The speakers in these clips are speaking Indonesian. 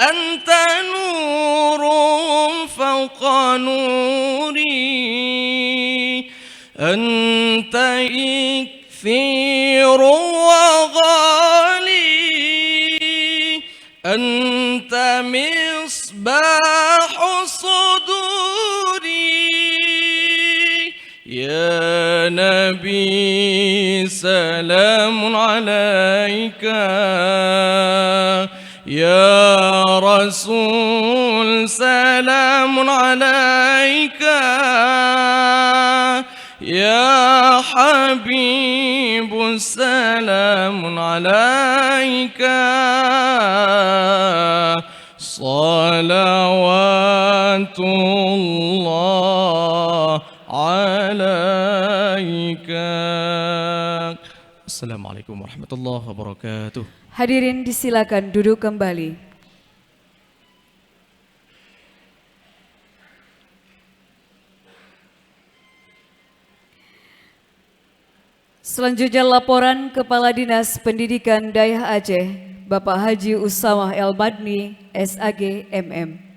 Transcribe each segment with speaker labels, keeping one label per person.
Speaker 1: أنت نور فوق نوري، أنت إكثير وغالي، أنت مصباح صدوري. يا نبي سلام عليك، يا رسول سلام عليك، يا حبيب سلام عليك، صلوات الله عليك. Assalamualaikum warahmatullahi wabarakatuh.
Speaker 2: Hadirin disilakan duduk kembali. Selanjutnya laporan Kepala Dinas Pendidikan Dayah Aceh, Bapak Haji Usamah El Badni, SAG MM.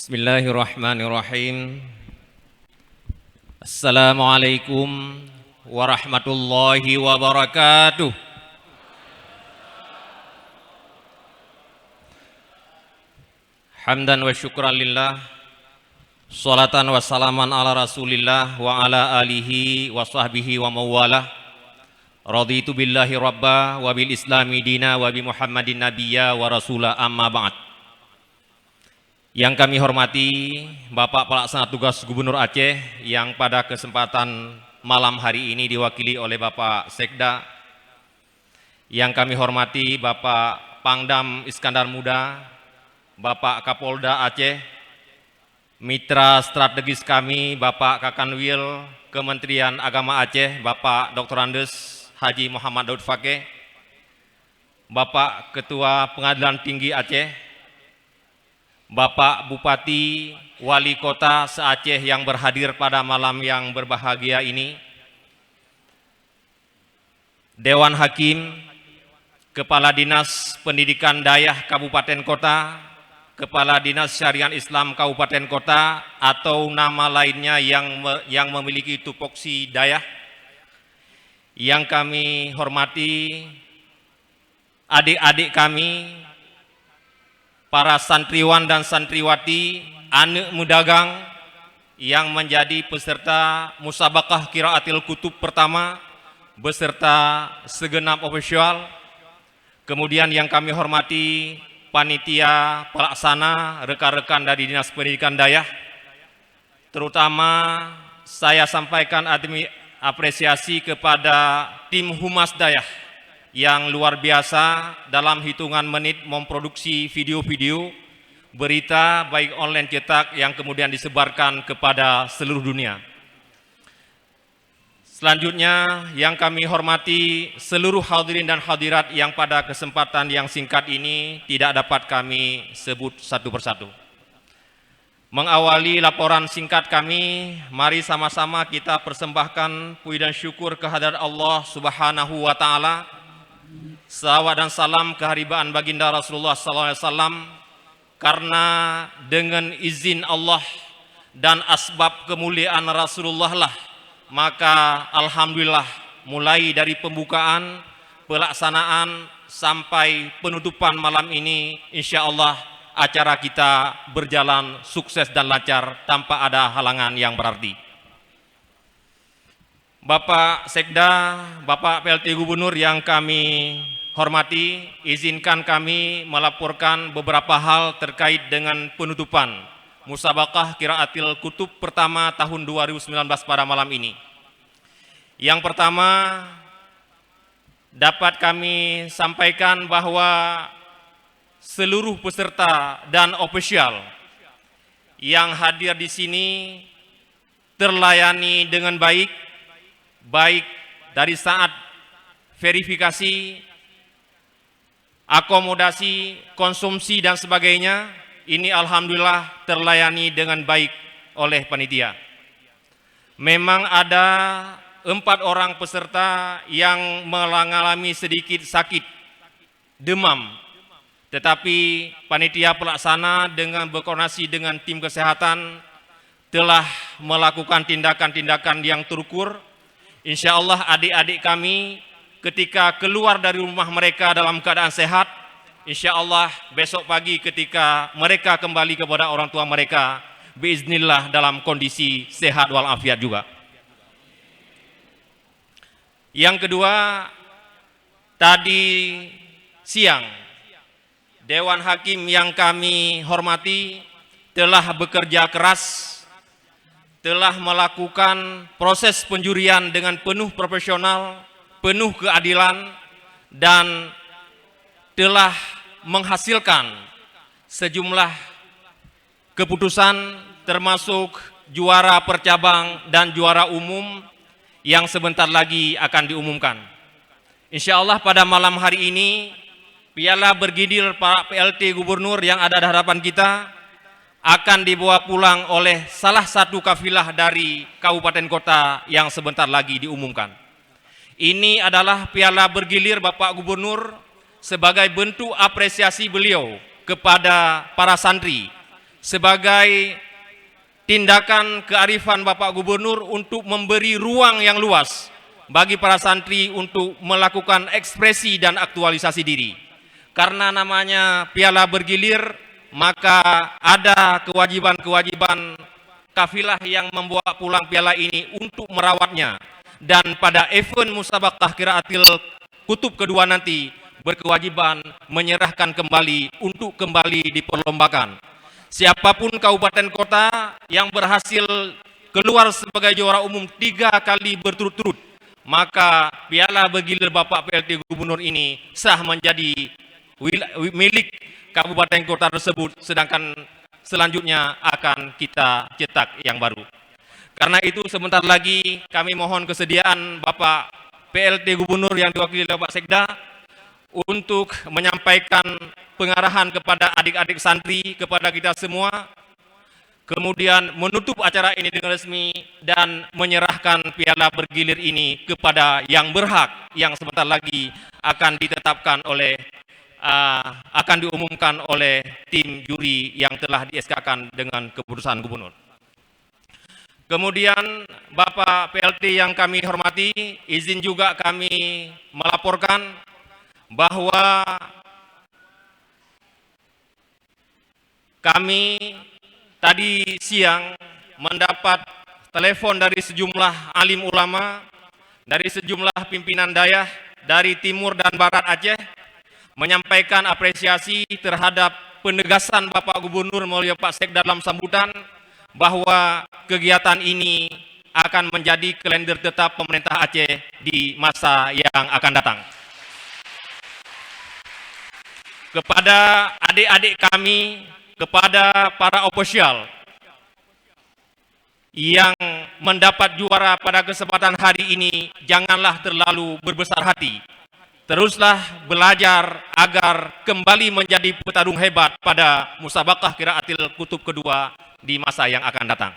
Speaker 3: Bismillahirrahmanirrahim. Assalamualaikum warahmatullahi wabarakatuh. Hamdan wa syukran lillah, salatan wa salaman ala rasulillah wa ala alihi wa sahbihi wa mawalah. Raditu billahi rabba wa bil islami dina wa bi muhammadin nabiyya wa rasulah, amma ba'd. Yang kami hormati Bapak Pelaksana Tugas Gubernur Aceh yang pada kesempatan malam hari ini diwakili oleh Bapak Sekda. Yang kami hormati Bapak Pangdam Iskandar Muda, Bapak Kapolda Aceh, mitra strategis kami Bapak Kakanwil Kementerian Agama Aceh, Bapak Dr. Andes Haji Muhammad Daud Fakih, Bapak Ketua Pengadilan Tinggi Aceh, Bapak Bupati, Wali Kota se-Aceh yang berhadir pada malam yang berbahagia ini, Dewan Hakim, Kepala Dinas Pendidikan Dayah Kabupaten Kota, Kepala Dinas Syariah Islam Kabupaten Kota atau nama lainnya yang memiliki tupoksi Dayah, yang kami hormati adik-adik kami, para santriwan dan santriwati, anak mudagang yang menjadi peserta musabaqah qiraatil kutub pertama beserta segenap ofisial. Kemudian yang kami hormati panitia pelaksana, rekan-rekan dari Dinas Pendidikan Dayah. Terutama saya sampaikan apresiasi kepada tim Humas Dayah yang luar biasa dalam hitungan menit memproduksi video-video berita baik online cetak yang kemudian disebarkan kepada seluruh dunia. Selanjutnya yang kami hormati seluruh hadirin dan hadirat yang pada kesempatan yang singkat ini tidak dapat kami sebut satu persatu. Mengawali laporan singkat kami, mari sama-sama kita persembahkan puji dan syukur kehadirat Allah Subhanahu wa taala. Salawat dan salam keharibaan baginda Rasulullah SAW, karena dengan izin Allah dan asbab kemuliaan Rasulullah lah, maka alhamdulillah mulai dari pembukaan, pelaksanaan sampai penutupan malam ini, insya Allah acara kita berjalan sukses dan lancar tanpa ada halangan yang berarti. Bapak Sekda, Bapak PLT Gubernur yang kami hormati, izinkan kami melaporkan beberapa hal terkait dengan penutupan musabaqah qiraatil kutub pertama tahun 2019 pada malam ini. Yang pertama, dapat kami sampaikan bahwa seluruh peserta dan ofisial yang hadir di sini terlayani dengan baik, baik dari saat verifikasi, akomodasi, konsumsi dan sebagainya. Ini alhamdulillah terlayani dengan baik oleh panitia. Memang ada 4 orang peserta yang mengalami sedikit sakit, demam. Tetapi panitia pelaksana dengan berkoordinasi dengan tim kesehatan telah melakukan tindakan-tindakan yang terukur. Insya Allah adik-adik kami ketika keluar dari rumah mereka dalam keadaan sehat, insya Allah besok pagi ketika mereka kembali kepada orang tua mereka, biiznillah dalam kondisi sehat walafiat juga. Yang kedua, tadi siang Dewan Hakim yang kami hormati telah bekerja keras, telah melakukan proses penjurian dengan penuh profesional, penuh keadilan, dan telah menghasilkan sejumlah keputusan termasuk juara percabang dan juara umum yang sebentar lagi akan diumumkan. Insya Allah pada malam hari ini piala bergilir para PLT Gubernur yang ada di hadapan kita akan dibawa pulang oleh salah satu kafilah dari kabupaten kota yang sebentar lagi diumumkan. Ini adalah piala bergilir Bapak Gubernur sebagai bentuk apresiasi beliau kepada para santri, sebagai tindakan kearifan Bapak Gubernur untuk memberi ruang yang luas bagi para santri untuk melakukan ekspresi dan aktualisasi diri. Karena namanya piala bergilir, maka ada kewajiban-kewajiban kafilah yang membawa pulang piala ini untuk merawatnya. Dan pada event musabaqah qiraatil kutub kedua nanti berkewajiban menyerahkan kembali untuk kembali diperlombakan. Siapapun kabupaten kota yang berhasil keluar sebagai juara umum 3 kali berturut-turut, maka piala bergilir Bapak PLT Gubernur ini sah menjadi milik kabupaten kota tersebut, sedangkan selanjutnya akan kita cetak yang baru. Karena itu sebentar lagi kami mohon kesediaan Bapak PLT Gubernur yang diwakili oleh Bapak Sekda untuk menyampaikan pengarahan kepada adik-adik santri, kepada kita semua, kemudian menutup acara ini dengan resmi dan menyerahkan piala bergilir ini kepada yang berhak, yang sebentar lagi akan ditetapkan oleh akan diumumkan oleh tim juri yang telah di-SK-kan dengan keputusan Gubernur. Kemudian Bapak PLT yang kami hormati, izin juga kami melaporkan bahwa kami tadi siang mendapat telepon dari sejumlah alim ulama, dari sejumlah pimpinan dayah dari timur dan barat Aceh, menyampaikan apresiasi terhadap penegasan Bapak Gubernur melalui Pak Sekda dalam sambutan bahwa kegiatan ini akan menjadi kalender tetap pemerintah Aceh di masa yang akan datang. Kepada adik-adik kami, kepada para ofisial yang mendapat juara pada kesempatan hari ini, janganlah terlalu berbesar hati. Teruslah belajar agar kembali menjadi petarung hebat pada musabaqah qiraatil kutub kedua di masa yang akan datang.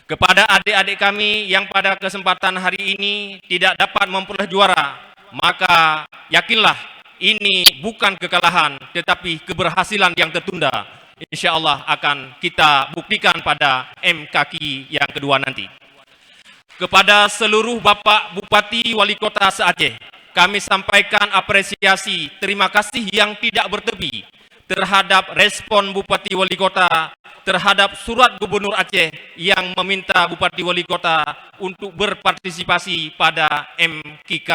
Speaker 3: Kepada adik-adik kami yang pada kesempatan hari ini tidak dapat memperoleh juara, maka yakinlah ini bukan kekalahan tetapi keberhasilan yang tertunda. Insya Allah akan kita buktikan pada MKQ yang kedua nanti. Kepada seluruh Bapak Bupati Wali Kota se-Aceh, kami sampaikan apresiasi, terima kasih yang tidak bertepi terhadap respon Bupati Wali Kota terhadap surat Gubernur Aceh yang meminta Bupati Wali Kota untuk berpartisipasi pada MKQ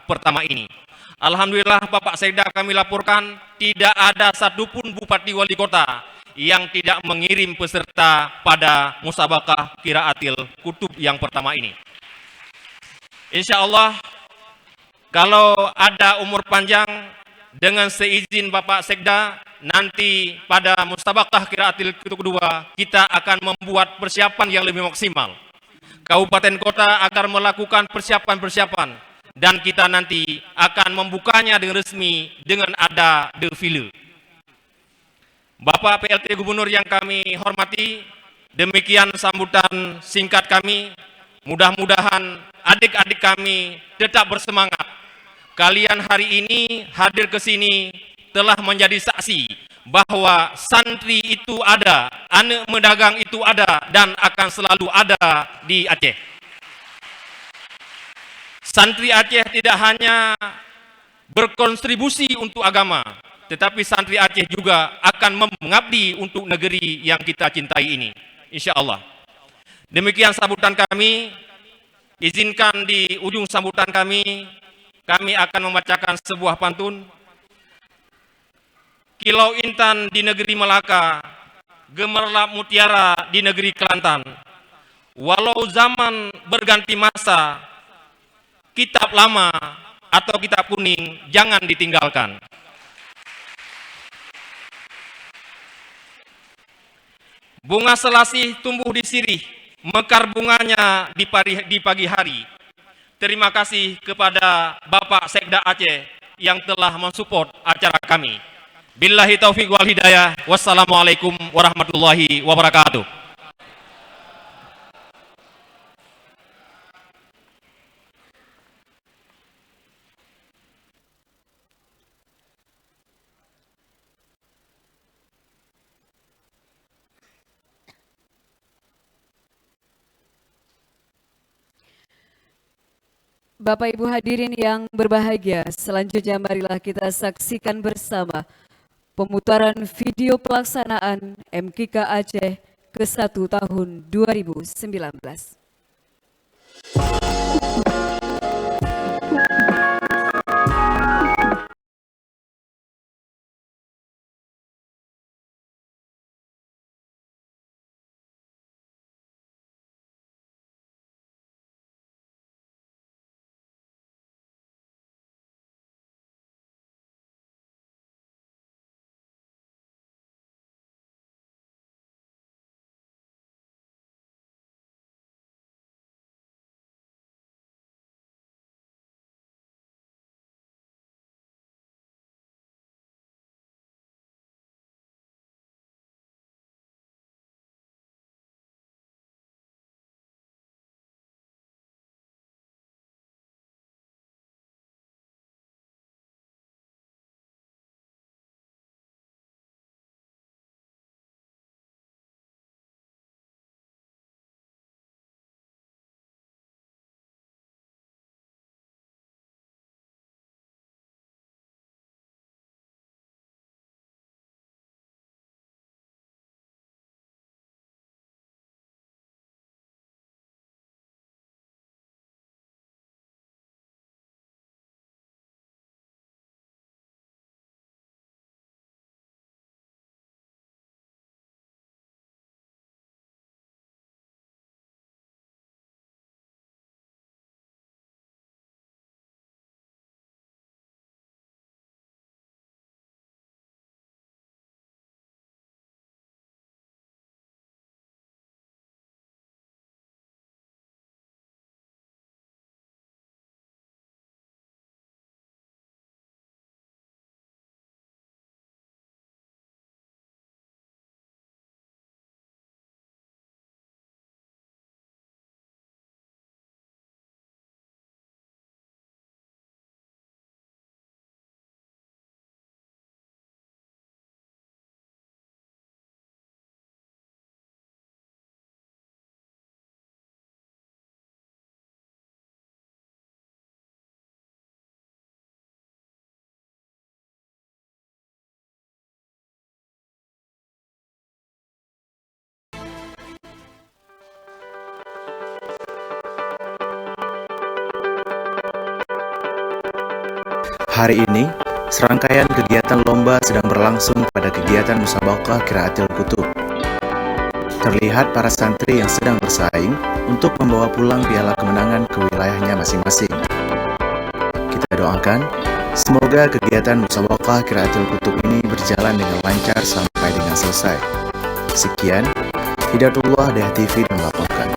Speaker 3: pertama ini. Alhamdulillah Bapak Sekda kami laporkan tidak ada satupun Bupati Wali Kota yang tidak mengirim peserta pada musabaqah qiraatil kutub yang pertama ini. Insya Allah kalau ada umur panjang, dengan seizin Bapak Sekda, nanti pada mustabaqah qiraatil kedua kita akan membuat persiapan yang lebih maksimal. Kabupaten kota akan melakukan persiapan-persiapan dan kita nanti akan membukanya dengan resmi dengan ada defile. Bapak PLT Gubernur yang kami hormati, demikian sambutan singkat kami. Mudah-mudahan adik-adik kami tetap bersemangat. Kalian hari ini hadir ke sini telah menjadi saksi bahwa santri itu ada, anak pedagang itu ada, dan akan selalu ada di Aceh. Santri Aceh tidak hanya berkontribusi untuk agama, tetapi santri Aceh juga akan mengabdi untuk negeri yang kita cintai ini, insya Allah. Demikian sambutan kami. Izinkan di ujung sambutan kami akan membacakan sebuah pantun. Kilau intan di negeri Melaka, gemerlap mutiara di negeri Kelantan. Walau zaman berganti masa, kitab lama atau kitab kuning jangan ditinggalkan. Bunga selasih tumbuh di sirih, mekar bunganya di pagi hari. Terima kasih kepada Bapak Sekda Aceh yang telah mensupport acara kami. Billahi taufiq wal hidayah. Wassalamualaikum warahmatullahi wabarakatuh.
Speaker 2: Bapak Ibu hadirin yang berbahagia, selanjutnya marilah kita saksikan bersama pemutaran video pelaksanaan MKK Aceh ke-1 tahun 2019.
Speaker 4: Hari ini, serangkaian kegiatan lomba sedang berlangsung pada kegiatan Musabaqah Qiraatil Kutub. Terlihat para santri yang sedang bersaing untuk membawa pulang piala kemenangan ke wilayahnya masing-masing. Kita doakan Semoga kegiatan Musabaqah Qiraatul Kutub ini berjalan dengan lancar sampai dengan selesai. Sekian, Hidayatullah Dayah TV melaporkan.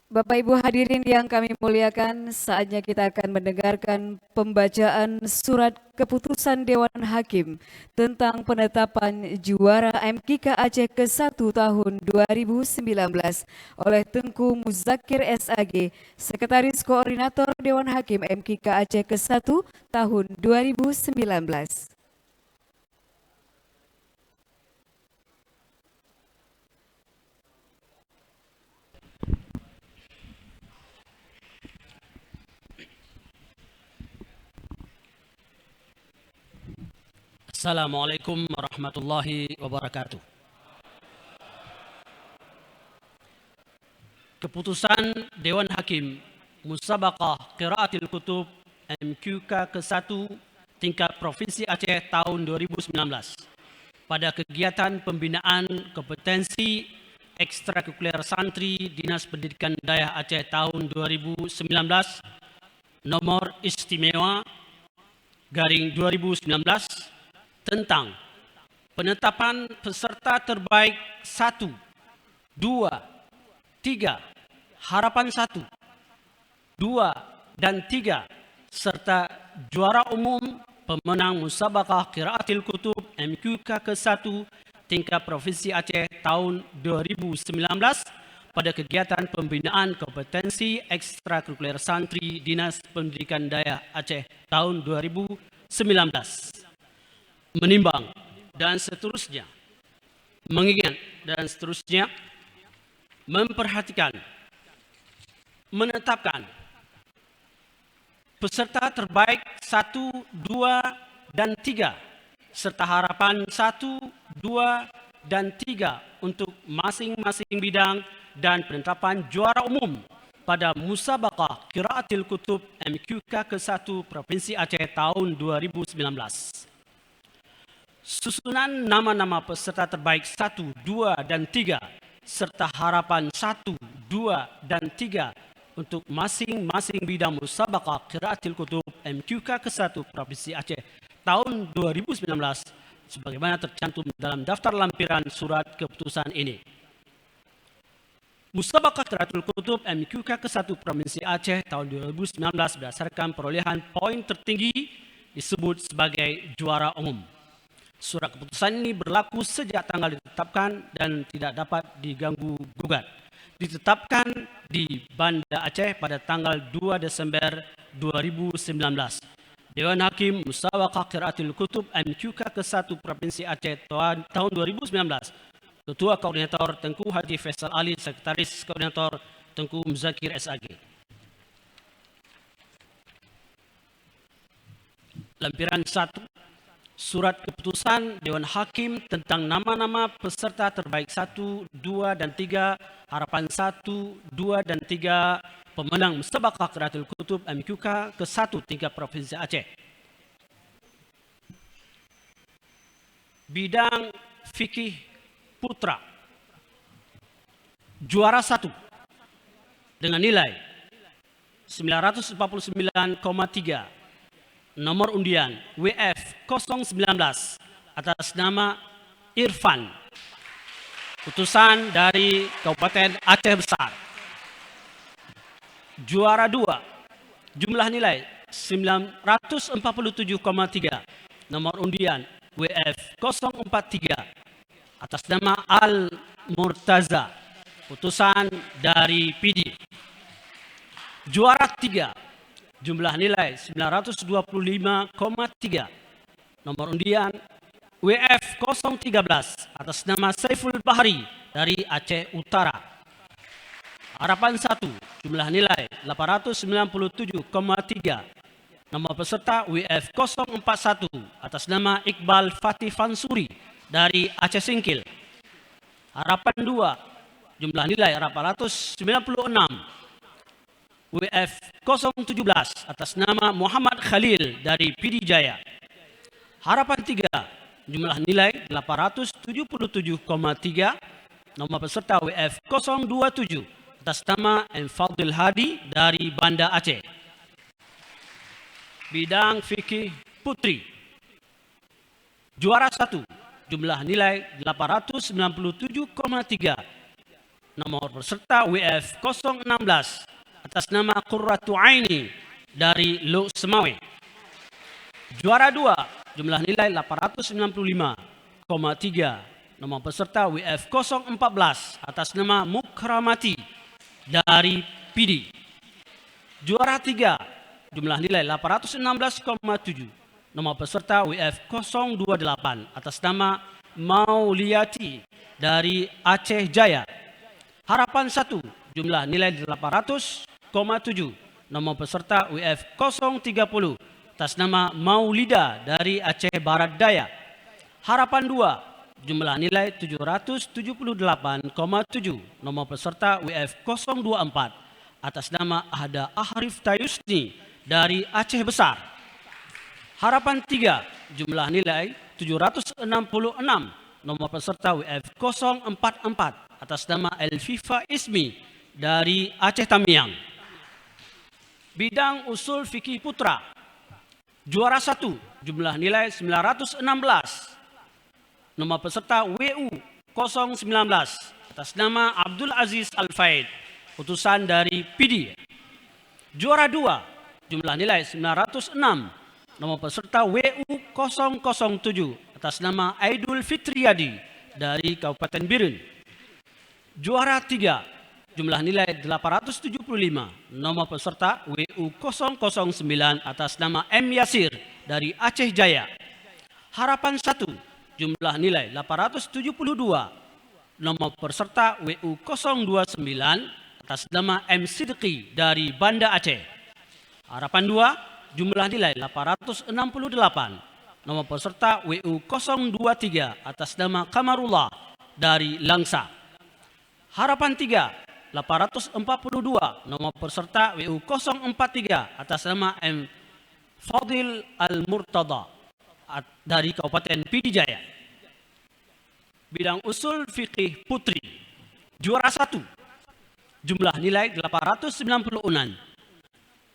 Speaker 2: Bapak Ibu hadirin yang kami muliakan, saatnya kita akan mendengarkan pembacaan surat keputusan Dewan Hakim tentang penetapan juara MKK Aceh ke-1 tahun 2019 oleh Tengku Muzakir SAG, Sekretaris Koordinator Dewan Hakim MKK Aceh ke-1 tahun 2019.
Speaker 5: Assalamualaikum warahmatullahi wabarakatuh. Keputusan Dewan Hakim Musabaqah Qiraatul Kutub MQK ke-1 tingkat Provinsi Aceh tahun 2019 pada kegiatan pembinaan kompetensi ekstrakurikuler santri Dinas Pendidikan Dayah Aceh tahun 2019 nomor istimewa garing 2019 tentang penetapan peserta terbaik 1, 2, 3, harapan 1, 2, dan 3, serta juara umum pemenang Musabaqah Qiraatul Kutub MQK ke-1 tingkat Provinsi Aceh tahun 2019 pada kegiatan pembinaan kompetensi ekstrakurikuler santri Dinas Pendidikan Dayah Aceh tahun 2019. Menimbang dan seterusnya, mengingat dan seterusnya, memperhatikan, menetapkan peserta terbaik 1, 2, dan 3 serta harapan 1, 2, dan 3 untuk masing-masing bidang dan penetapan juara umum pada Musabaqah Qiraatul Kutub MQK ke-1 Provinsi Aceh tahun 2019. Susunan nama-nama peserta terbaik 1, 2, dan 3 serta harapan 1, 2, dan 3 untuk masing-masing bidang Musabaqah Qiraatul Kutub MQK ke-1 Provinsi Aceh tahun 2019 sebagaimana tercantum dalam daftar lampiran surat keputusan ini. Musabaqah Qiraatul Kutub MQK ke-1 Provinsi Aceh tahun 2019 berdasarkan perolehan poin tertinggi disebut sebagai juara umum. Surat keputusan ini berlaku sejak tanggal ditetapkan dan tidak dapat diganggu-gugat. Ditetapkan di Banda Aceh pada tanggal 2 Desember 2019. Dewan Hakim Musabaqah Qiraatul Kutub MQK ke-1 Provinsi Aceh tahun 2019. Ketua Koordinator Tengku Haji Faisal Ali, Sekretaris Koordinator Tengku Muzakir SAG. Lampiran 1. Surat keputusan Dewan Hakim tentang nama-nama peserta terbaik 1, 2, dan 3, harapan 1, 2, dan 3, pemenang Musabaqah Qiraatul Kutub MQK ke-1 tingkat Provinsi Aceh. Bidang Fikih Putra, juara 1 dengan nilai 949,3. Nomor undian WF 019 atas nama Irfan, utusan dari Kabupaten Aceh Besar. Juara 2, jumlah nilai 947,3. Nomor undian WF 043 atas nama Al-Murtaza, utusan dari PD. Juara 3, jumlah nilai 925,3, nomor undian WF 013 atas nama Saiful Bahri dari Aceh Utara. Harapan 1, jumlah nilai 897,3, nomor peserta WF 041 atas nama Iqbal Fatih Fansuri dari Aceh Singkil. Harapan 2, jumlah nilai 896, WF 017 atas nama Muhammad Khalil dari PD Jaya. Harapan 3, jumlah nilai 877,3, nomor peserta WF 027 atas nama M. Fadil Hadi dari Banda Aceh. Bidang fikih putri. Juara 1, jumlah nilai 897,3, nomor peserta WF 016 atas nama Qurratu Aini dari Luk Semawe. Juara 2, jumlah nilai 895,3, nomor peserta WF 014 atas nama Mukramati dari PD. Juara 3, jumlah nilai 816,7, nomor peserta WF 028 atas nama Mauliati dari Aceh Jaya. Harapan 1, jumlah nilai 800,7, nomor peserta WF 030 atas nama Maulida dari Aceh Barat Daya. Harapan 2, jumlah nilai 778,7, nomor peserta WF 024 atas nama Ahda Ahrif Tayusni dari Aceh Besar. Harapan 3, jumlah nilai 766, nomor peserta WF 044 atas nama Elfifa Ismi dari Aceh Tamiang. Bidang usul fikih putra. Juara 1, jumlah nilai 916, nomor peserta WU 019 atas nama Abdul Aziz Al-Faid, utusan dari PD. Juara 2, jumlah nilai 906, nomor peserta WU 007 atas nama Aidul Fitriyadi dari Kabupaten Biren. Juara 3, jumlah nilai 875, nomor peserta WU 009 atas nama M. Yasir dari Aceh Jaya. Harapan 1, jumlah nilai 872, nomor peserta WU 029 atas nama M. Sidqi dari Banda Aceh. Harapan 2, jumlah nilai 868, nomor peserta WU 023 atas nama Kamarullah dari Langsa. Harapan 3, 842, nomor peserta WU 043 atas nama M. Fadil Al-Murtada dari Kabupaten PD Jaya. Bidang usul fikih putri. Juara 1, jumlah nilai 896,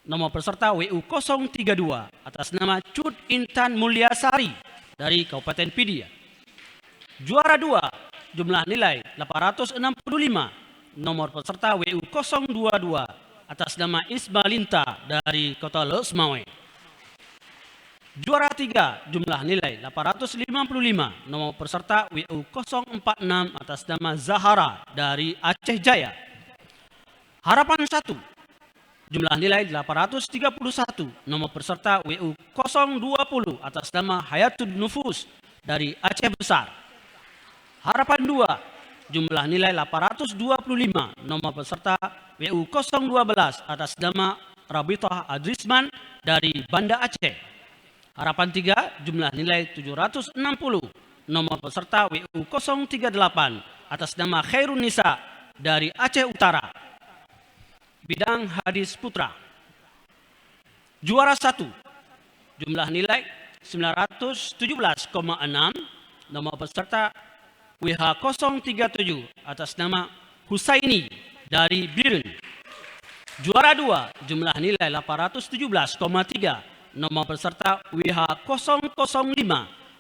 Speaker 5: nomor peserta WU 032 atas nama Cud Intan Mulyasari dari Kabupaten PD. Juara 2, jumlah nilai 865, nomor peserta WU 022 atas nama Isbalinta dari Kota Luk Semawe. Juara 3, jumlah nilai 855, nomor peserta WU 046 atas nama Zahara dari Aceh Jaya. Harapan 1, jumlah nilai 831, nomor peserta WU 020 atas nama Hayatul Nufus dari Aceh Besar. Harapan 2, jumlah nilai 825, nomor peserta WU 012 atas nama Rabitah Adrisman dari Banda Aceh. Harapan 3, jumlah nilai 760, nomor peserta WU 038 atas nama Khairun Nisa dari Aceh Utara. Bidang hadis putra. Juara 1, jumlah nilai 917,6, nomor peserta WH 037 atas nama Husaini dari Biren. Juara 2, jumlah nilai 817,3, nomor peserta WH 005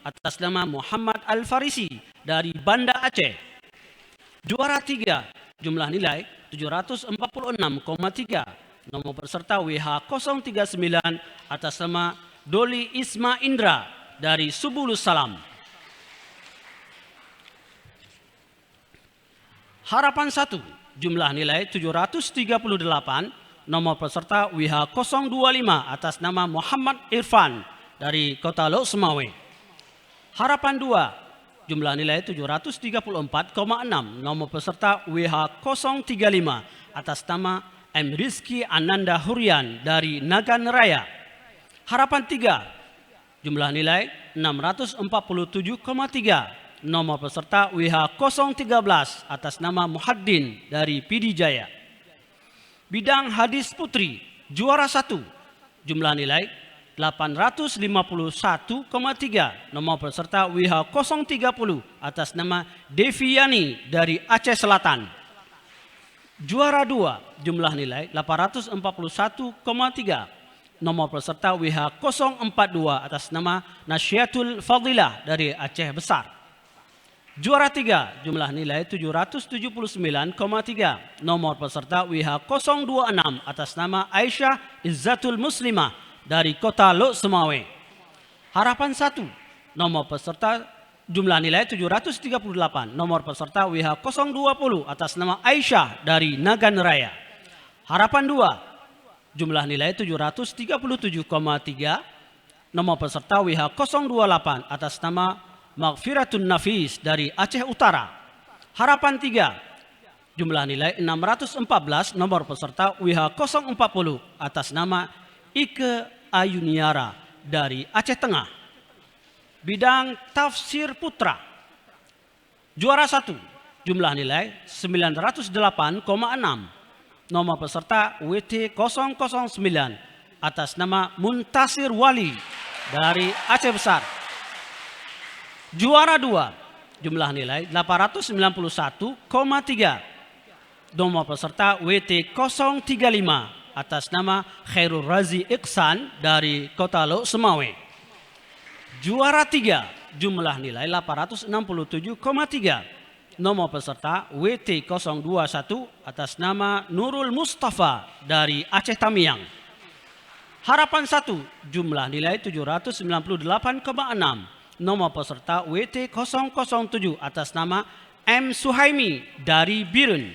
Speaker 5: atas nama Muhammad Al-Farisi dari Banda Aceh. Juara 3, jumlah nilai 746,3, nomor peserta WH 039 atas nama Doli Isma Indra dari Subulus Salam. Harapan 1, jumlah nilai 738, nomor peserta WH025 atas nama Muhammad Irfan dari Kota Lok Semawe. Harapan 2, jumlah nilai 734,6, nomor peserta WH035 atas nama M. Rizky Ananda Hurian dari Nagan Raya. Harapan 3, jumlah nilai 647,3, nomor peserta WH013 atas nama Muhaddin dari Pidi Jaya. Bidang hadis putri, juara 1, jumlah nilai 851,3, nomor peserta WH030 atas nama Deviani dari Aceh Selatan. Juara 2, jumlah nilai 841,3, nomor peserta WH042 atas nama Nasyatul Fadilah dari Aceh Besar. Juara 3, jumlah nilai 779,3, nomor peserta WH026 atas nama Aisyah Izzatul Muslimah dari Kota Lok Semawe. Harapan 1, nomor peserta jumlah nilai 738, nomor peserta WH020 atas nama Aisyah dari Nagan Raya. Harapan 2, jumlah nilai 737,3, nomor peserta WH028 atas nama Maghfiratun Nafis dari Aceh Utara. Harapan 3, jumlah nilai 614, nomor peserta WH040 atas nama Ike Ayuniara dari Aceh Tengah. Bidang tafsir putra, juara 1, jumlah nilai 908,6, nomor peserta WT009 atas nama Muntasir Wali dari Aceh Besar. Juara 2, jumlah nilai 891,3, nomor peserta WT035 atas nama Khairul Razi Iksan dari Kota Lok Semawe. Juara 3, jumlah nilai 867,3, nomor peserta WT021 atas nama Nurul Mustafa dari Aceh Tamiang. Harapan 1, jumlah nilai 798,6, nomor peserta WT007 atas nama M. Suhaimi dari Birun.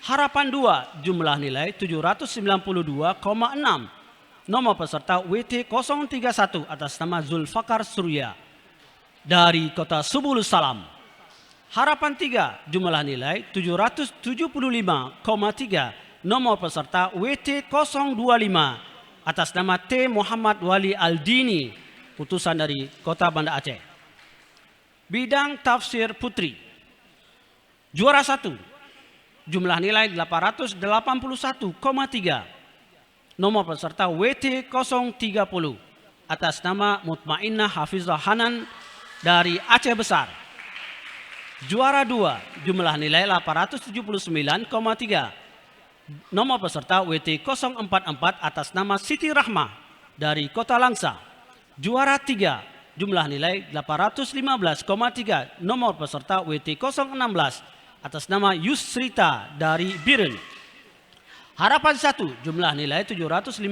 Speaker 5: Harapan 2, jumlah nilai 792,6, nomor peserta WT031 atas nama Zulfakar Surya dari Kota Subulus Salam. Harapan 3, jumlah nilai 775,3, nomor peserta WT025 atas nama T. Muhammad Wali Aldini, utusan dari Kota Banda Aceh. Bidang tafsir putri, juara 1, jumlah nilai 881,3, nomor peserta WT030 atas nama Mutmainnah Hafizah Hanan dari Aceh Besar. Juara 2, jumlah nilai 879,3, nomor peserta WT044 atas nama Siti Rahmah dari Kota Langsa. Juara 3, jumlah nilai 815,3, nomor peserta WT016 atas nama Yusrita dari Biren. Harapan 1, jumlah nilai 758,6,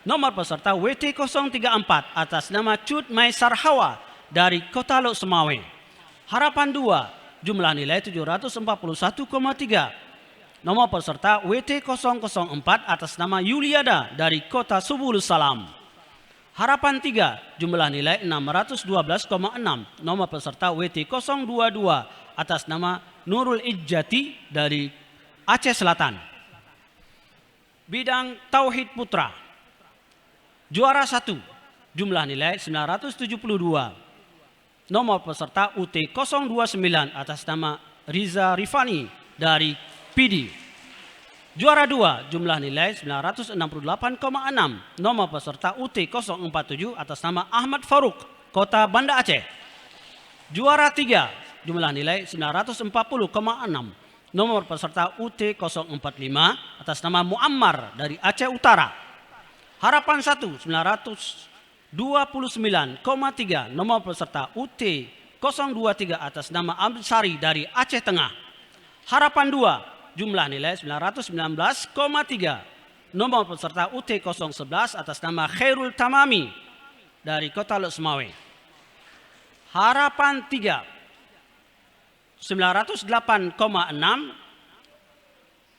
Speaker 5: nomor peserta WT034 atas nama Cud Maisar Hawa dari Kota Lok Semawe. Harapan 2, jumlah nilai 741,3, nomor peserta WT004 atas nama Yuliada dari Kota Subulus Salam. Harapan 3, jumlah nilai 612,6, nomor peserta WT022 atas nama Nurul Ijjati dari Aceh Selatan. Bidang Tauhid Putra, juara 1, jumlah nilai 972, nomor peserta UT029 atas nama Riza Rifani dari Pidi. Juara 2, jumlah nilai 968,6, nomor peserta UT047 atas nama Ahmad Faruk, Kota Banda Aceh. Juara 3, jumlah nilai 940,6, nomor peserta UT045 atas nama Muammar dari Aceh Utara. Harapan 1, 929,3, nomor peserta UT023 atas nama Amsari dari Aceh Tengah. Harapan 2, jumlah nilai 919,3, nomor peserta UT011 atas nama Khairul Tamami dari Kota Lok Semawe. Harapan 3, 908,6.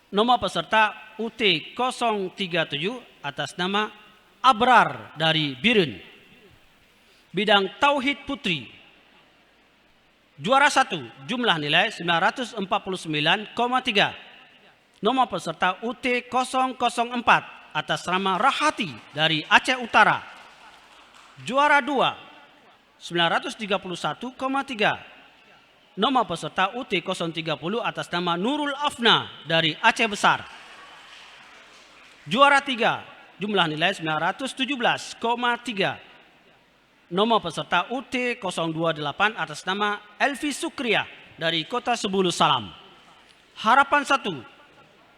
Speaker 5: Nomor peserta UT 037 atas nama Abrar dari Birun. Bidang Tauhid Putri. Juara 1, jumlah nilai 949,3. Nomor peserta UT 004 atas nama Rahati dari Aceh Utara. Juara 2, 931,3. Nomor peserta UT 030 atas nama Nurul Afna dari Aceh Besar. Juara 3, jumlah nilai 917,3. Nomor peserta UT 028 atas nama Elvi Sukriya dari Kota Sebulu Salam. Harapan 1,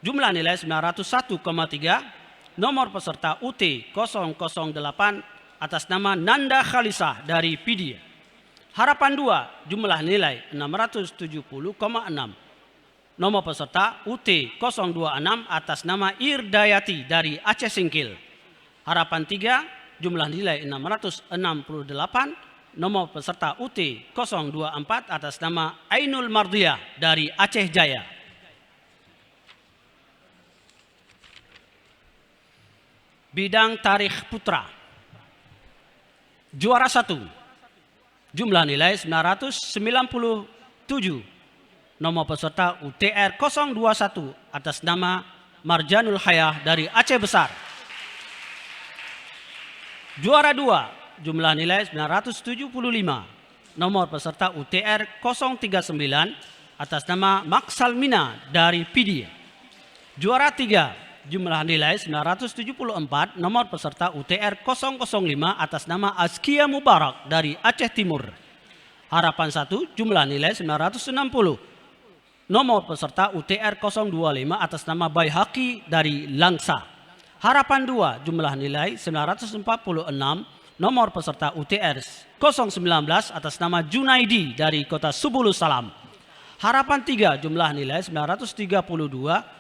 Speaker 5: jumlah nilai 901,3. Nomor peserta UT 008 atas nama Nanda Khalisah dari Pidia. Harapan 2, jumlah nilai 670,6. Nomor peserta UT 026 atas nama Irdayati dari Aceh Singkil. Harapan 3, jumlah nilai 668. Nomor peserta UT 024 atas nama Ainul Mardiyah dari Aceh Jaya. Bidang Tarikh Putra. Juara 1, jumlah nilai 997. Nomor peserta UTR 021 atas nama Marjanul Hayah dari Aceh Besar. Juara 2, jumlah nilai 975. Nomor peserta UTR 039 atas nama Maksalmina dari Pidia. Juara 3, jumlah nilai 974. Nomor peserta UTR 005 atas nama Azkia Mubarak dari Aceh Timur. Harapan 1, jumlah nilai 960. Nomor peserta UTR 025 atas nama Baihaqi dari Langsa. Harapan 2, jumlah nilai 946. Nomor peserta UTR 019 atas nama Junaidi dari Kota Subulu Salam. Harapan 3, jumlah nilai 932.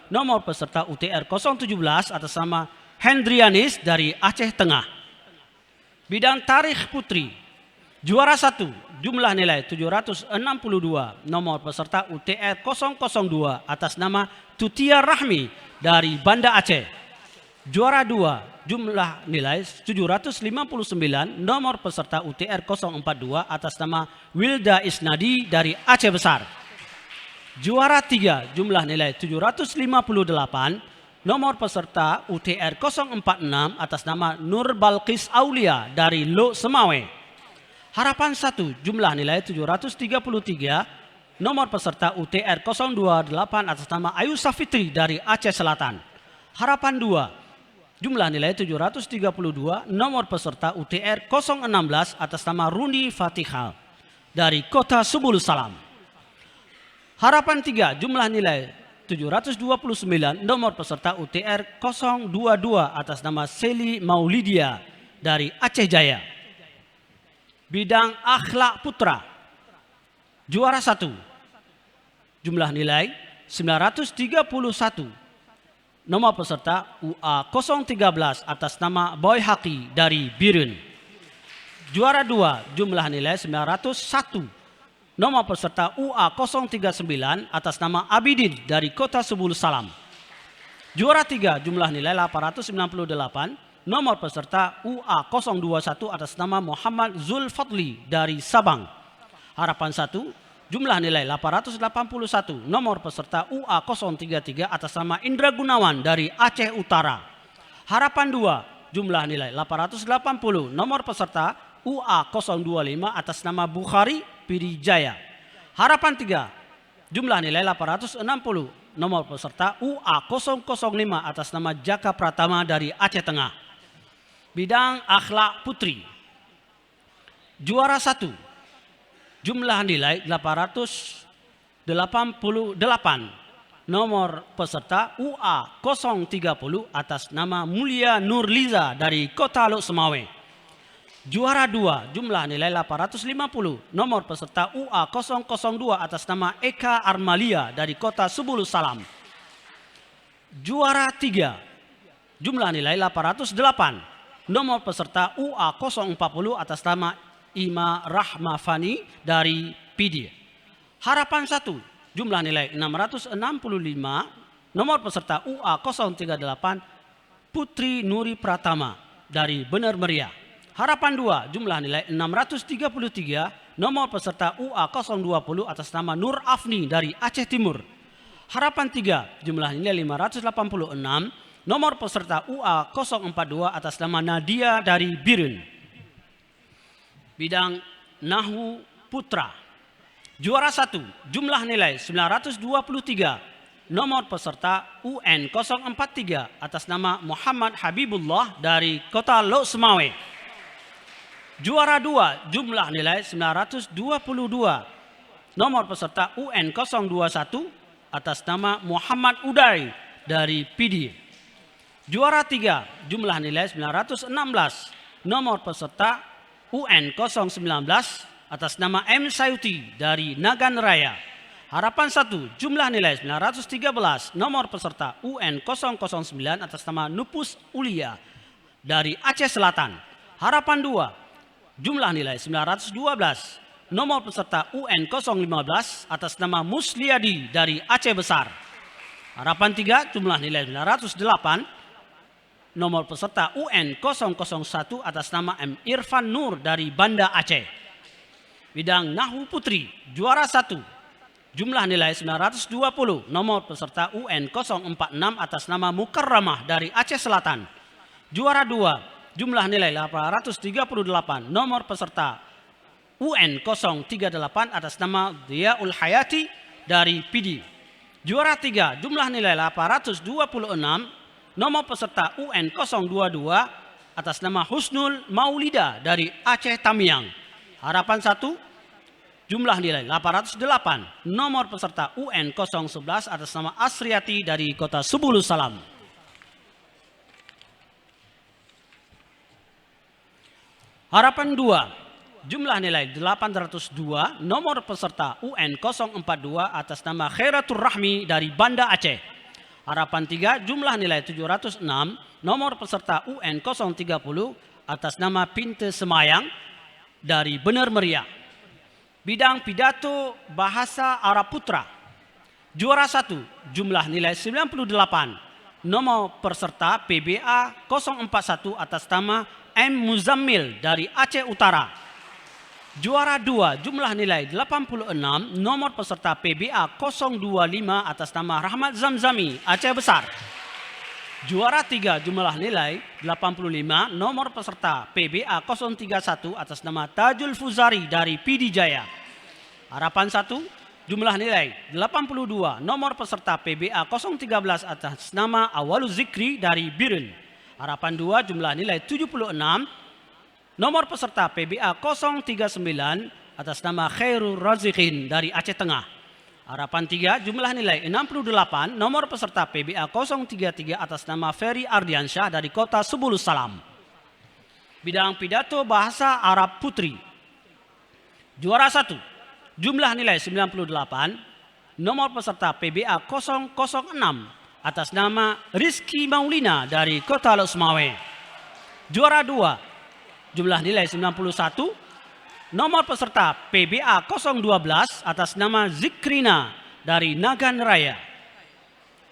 Speaker 5: Nomor peserta UTR 017 atas nama Hendrianis dari Aceh Tengah. Bidang Tarikh Putri. Juara 1, jumlah nilai 762. Nomor peserta UTR 002 atas nama Tutia Rahmi dari Banda Aceh. Juara 2, jumlah nilai 759. Nomor peserta UTR 042 atas nama Wilda Isnadi dari Aceh Besar. Juara 3, jumlah nilai 758. Nomor peserta UTR 046 atas nama Nur Balqis Aulia dari Lok Semawe. Harapan 1, jumlah nilai 733. Nomor peserta UTR 028 atas nama Ayu Safitri dari Aceh Selatan. Harapan 2, jumlah nilai 732. Nomor peserta UTR 016 atas nama Runi Fatihah dari Kota Subulu Salam. Harapan 3, jumlah nilai 729. Nomor peserta UTR 022 atas nama Seli Maulidia dari Aceh Jaya. Bidang Akhlak Putra. Juara 1, jumlah nilai 931. Nomor peserta UA 013 atas nama Boy Haki dari Birun. Juara 2, jumlah nilai 901. Nomor peserta UA 039 atas nama Abidin dari Kota Subulu Salam. Juara 3, jumlah nilai 898. Nomor peserta UA 021 atas nama Muhammad Zulfadli dari Sabang. Harapan 1, jumlah nilai 881. Nomor peserta UA 033 atas nama Indra Gunawan dari Aceh Utara. Harapan 2, jumlah nilai 880. Nomor peserta UA 025 atas nama Bukhari Pirijaya. Harapan 3, jumlah nilai 860. Nomor peserta UA 005 atas nama Jaka Pratama dari Aceh Tengah. Bidang Akhlak Putri. Juara 1, jumlah nilai 888. Nomor peserta UA 030 atas nama Mulia Nurliza dari Kota Lok Semawe. Juara 2, jumlah nilai 850. Nomor peserta UA 002 atas nama Eka Armalia dari Kota Subulu Salam. Juara 3, jumlah nilai 808. Nomor peserta UA 040 atas nama Ima Rahmafani dari Pidia. Harapan 1, jumlah nilai 665, nomor peserta UA 038, Putri Nuri Pratama dari Bener Meriah. Harapan 2, jumlah nilai 633, nomor peserta UA 020 atas nama Nur Afni dari Aceh Timur. Harapan 3, jumlah nilai 586, nomor peserta UA 042 atas nama Nadia dari Biren. Bidang Nahwu Putra. Juara 1, jumlah nilai 923, nomor peserta UN 043 atas nama Muhammad Habibullah dari Kota Lok Semawe. Juara 2, jumlah nilai 922, nomor peserta UN 021 atas nama Muhammad Uday dari Pidi. Juara 3, jumlah nilai 916, nomor peserta UN 019 atas nama M. Sayuti dari Nagan Raya. Harapan 1, jumlah nilai 913, nomor peserta UN 009 atas nama Nupus Ulia dari Aceh Selatan. Harapan 2, jumlah nilai 912, nomor peserta UN 015 atas nama Musliadi dari Aceh Besar. Harapan 3, jumlah nilai 908, nomor peserta UN 001 atas nama M. Irfan Nur dari Banda Aceh. Bidang Nahwu Putri, juara 1, jumlah nilai 920, nomor peserta UN 046 atas nama Mukarramah dari Aceh Selatan. Juara 2, jumlah nilai 838, nomor peserta UN 038 atas nama Diaul Hayati dari Pidi. Juara 3, jumlah nilai 826, nomor peserta UN 022 atas nama Husnul Maulida dari Aceh Tamiang. Harapan 1, jumlah nilai 808, nomor peserta UN 011 atas nama Asriati dari Kota Subulus Salam. Harapan 2, jumlah nilai 802, nomor peserta UN 042 atas nama Khairatur Rahmi dari Banda Aceh. Harapan 3, jumlah nilai 706, nomor peserta UN 030 atas nama Pinte Semayang dari Bener Meriah. Bidang Pidato Bahasa Arab Putra. Juara 1, jumlah nilai 98, nomor peserta PBA 041 atas nama M. Muzammil dari Aceh Utara. Juara 2, jumlah nilai 86, nomor peserta PBA 025 atas nama Rahmat Zamzami, Aceh Besar. Juara 3, jumlah nilai 85, nomor peserta PBA 031 atas nama Tajul Fuzari dari Pidi Jaya. Harapan 1, jumlah nilai 82, nomor peserta PBA 013 atas nama Awaluz Zikri dari Biren. Harapan 2, jumlah nilai 76, nomor peserta PBA 039 atas nama Khairul Razikin dari Aceh Tengah. Harapan 3, jumlah nilai 68, nomor peserta PBA 033 atas nama Ferry Ardiansyah dari Kota Subulus Salam. Bidang Pidato Bahasa Arab Putri. Juara 1, jumlah nilai 98, nomor peserta PBA 006 atas nama Rizky Maulina dari Kota Lok Semawe. Juara 2, jumlah nilai 91, nomor peserta PBA 012 atas nama Zikrina dari Nagan Raya.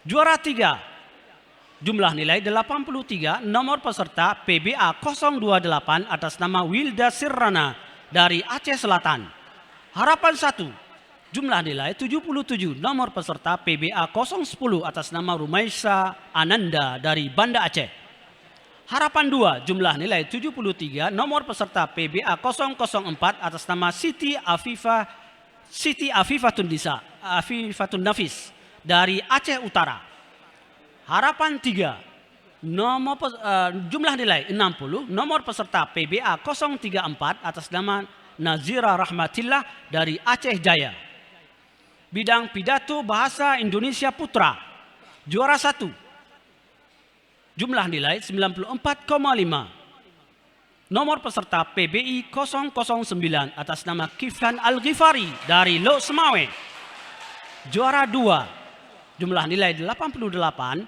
Speaker 5: Juara 3, jumlah nilai 83, nomor peserta PBA 028 atas nama Wilda Sirrana dari Aceh Selatan. Harapan 1, jumlah nilai 77, nomor peserta PBA 010 atas nama Rumaisa Ananda dari Banda Aceh. Harapan 2, jumlah nilai 73, nomor peserta PBA 004 atas nama Siti Afifatun Nafis dari Aceh Utara. Harapan 3, jumlah nilai 60, nomor peserta PBA 034 atas nama Nazira Rahmatillah dari Aceh Jaya. Bidang Pidato Bahasa Indonesia Putra. Juara 1, jumlah nilai 94,5. Nomor peserta PBI 009 atas nama Kiflan Al-Ghifari dari Lok Semawe. Juara 2, jumlah nilai 88.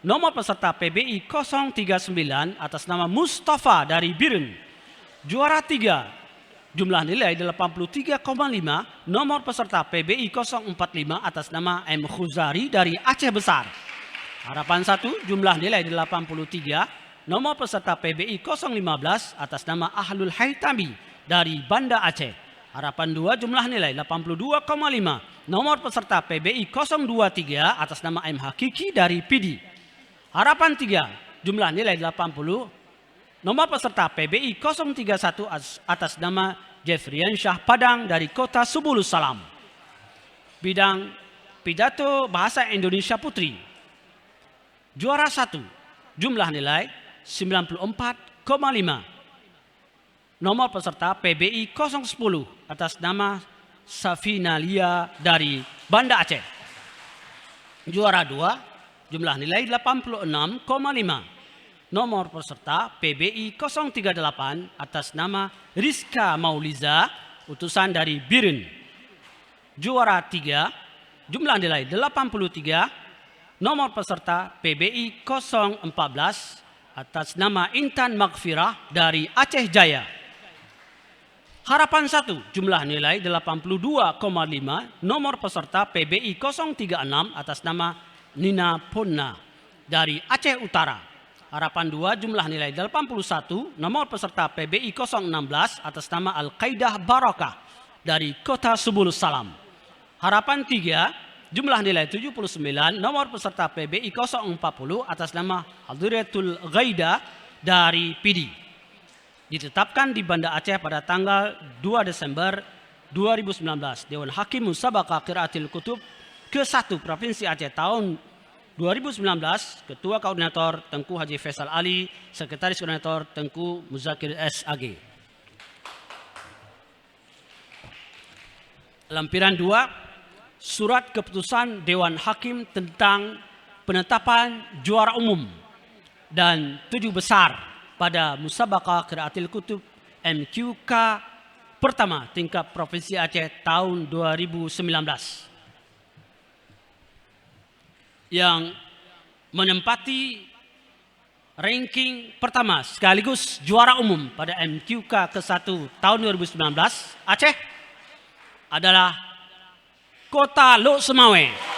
Speaker 5: Nomor peserta PBI 039 atas nama Mustafa dari Biren. Juara 3, jumlah nilai 83,5, nomor peserta PBI 045 atas nama M. Khuzari dari Aceh Besar. Harapan 1, jumlah nilai 83, nomor peserta PBI 015 atas nama Ahlul Haitami dari Banda Aceh. Harapan 2, jumlah nilai 82,5, nomor peserta PBI 023 atas nama M. Hakiki dari Pidi. Harapan 3, jumlah nilai 80, nomor peserta PBI 031 atas nama Jeffrian Syah Padang dari Kota Subulus Salam. Bidang pidato bahasa Indonesia Putri. Juara 1, jumlah nilai 94,5. Nomor peserta PBI 010 atas nama Safinalia dari Banda Aceh. Juara 2, jumlah nilai 86,5. Nomor peserta PBI 038 atas nama Rizka Mauliza, utusan dari Biren. Juara 3, jumlah nilai 83, nomor peserta PBI 014 atas nama Intan Magfirah dari Aceh Jaya. Harapan 1, jumlah nilai 82,5, nomor peserta PBI 036 atas nama Nina Ponna dari Aceh Utara. Harapan 2, jumlah nilai 81, nomor peserta PBI 016 atas nama Al-Qaidah Barakah dari Kota Subulus Salam. Harapan 3, jumlah nilai 79, nomor peserta PBI 040 atas nama Hadiratul Ghaida dari Pidi. Ditetapkan di Banda Aceh pada tanggal 2 Desember 2019. Dewan Hakim Musabaqah Qiraatil Kutub ke-1 Provinsi Aceh tahun 2019, Ketua Koordinator Tengku Haji Faisal Ali, Sekretaris Koordinator Tengku Muzakir SAG. Lampiran 2, Surat Keputusan Dewan Hakim tentang penetapan juara umum dan 7 besar pada Musabaqah Qiraatil Kutub MQK pertama tingkat Provinsi Aceh tahun 2019. Yang menempati ranking pertama sekaligus juara umum pada MQK ke-1 tahun 2019 Aceh adalah Kota Lok Semawe.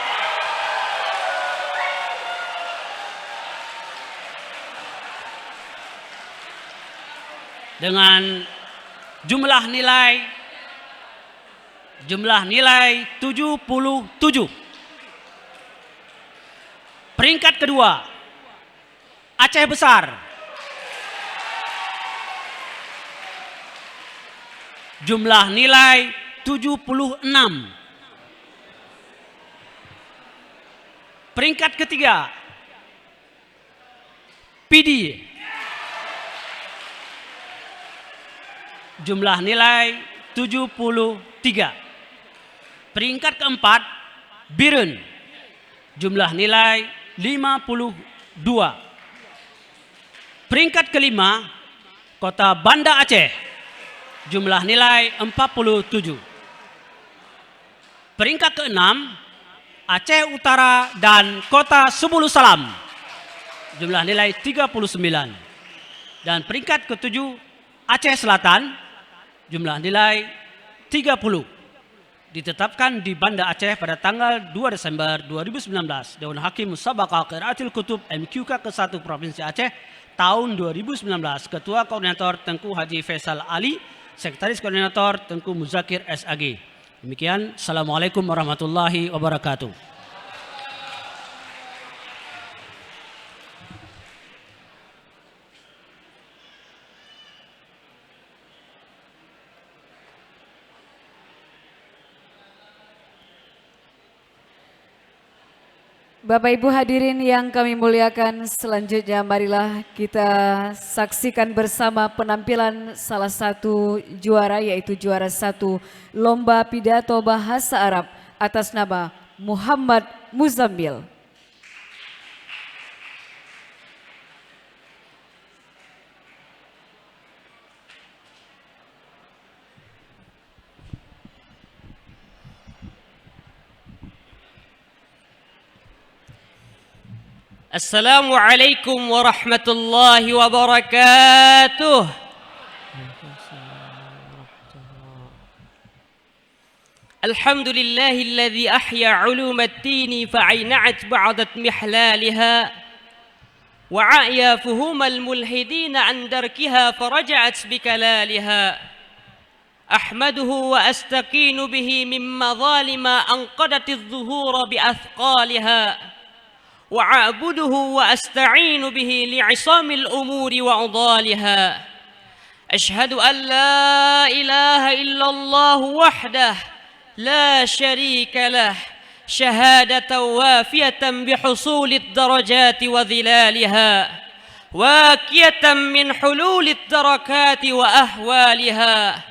Speaker 5: Dengan jumlah nilai 77. Peringkat kedua, Aceh Besar. Jumlah nilai 76. Peringkat ketiga, Pidi. Jumlah nilai 73. Peringkat keempat, Biren. Jumlah nilai 52. Peringkat kelima, Kota Banda Aceh. Jumlah nilai 47. Peringkat keenam, Aceh Utara dan Kota Subulus Salam. Jumlah nilai 39. Dan peringkat ketujuh, Aceh Selatan. Jumlah nilai 30. Ditetapkan di Banda Aceh pada tanggal 2 Desember 2019. Dewan Hakim Musabaqah Qiraatil Kutub MQK ke-1 Provinsi Aceh tahun 2019. Ketua Koordinator Tengku Haji Faisal Ali, Sekretaris Koordinator Tengku Muzakir SAG. Demikian, Assalamualaikum warahmatullahi wabarakatuh.
Speaker 2: Bapak Ibu hadirin yang kami muliakan, selanjutnya marilah kita saksikan bersama penampilan salah satu juara, yaitu juara 1 Lomba Pidato Bahasa Arab atas nama Muhammad Muzammil.
Speaker 6: Assalamualaikum warahmatullahi wabarakatuh. الحمد لله الذي أحيا علوم الدين فعينعت بعض محلالها وعأيا فهوم الملحدين عن دركها فرجعت بكلالها أحمده وأستقين به من مظالم أنقذت الظهور بأثقالها وأعبده وأستعين به لعصام الأمور وعضالها أشهد أن لا إله إلا الله وحده لا شريك له شهادة وافية بحصول الدرجات وظلالها واكية من حلول الدركات وأهوالها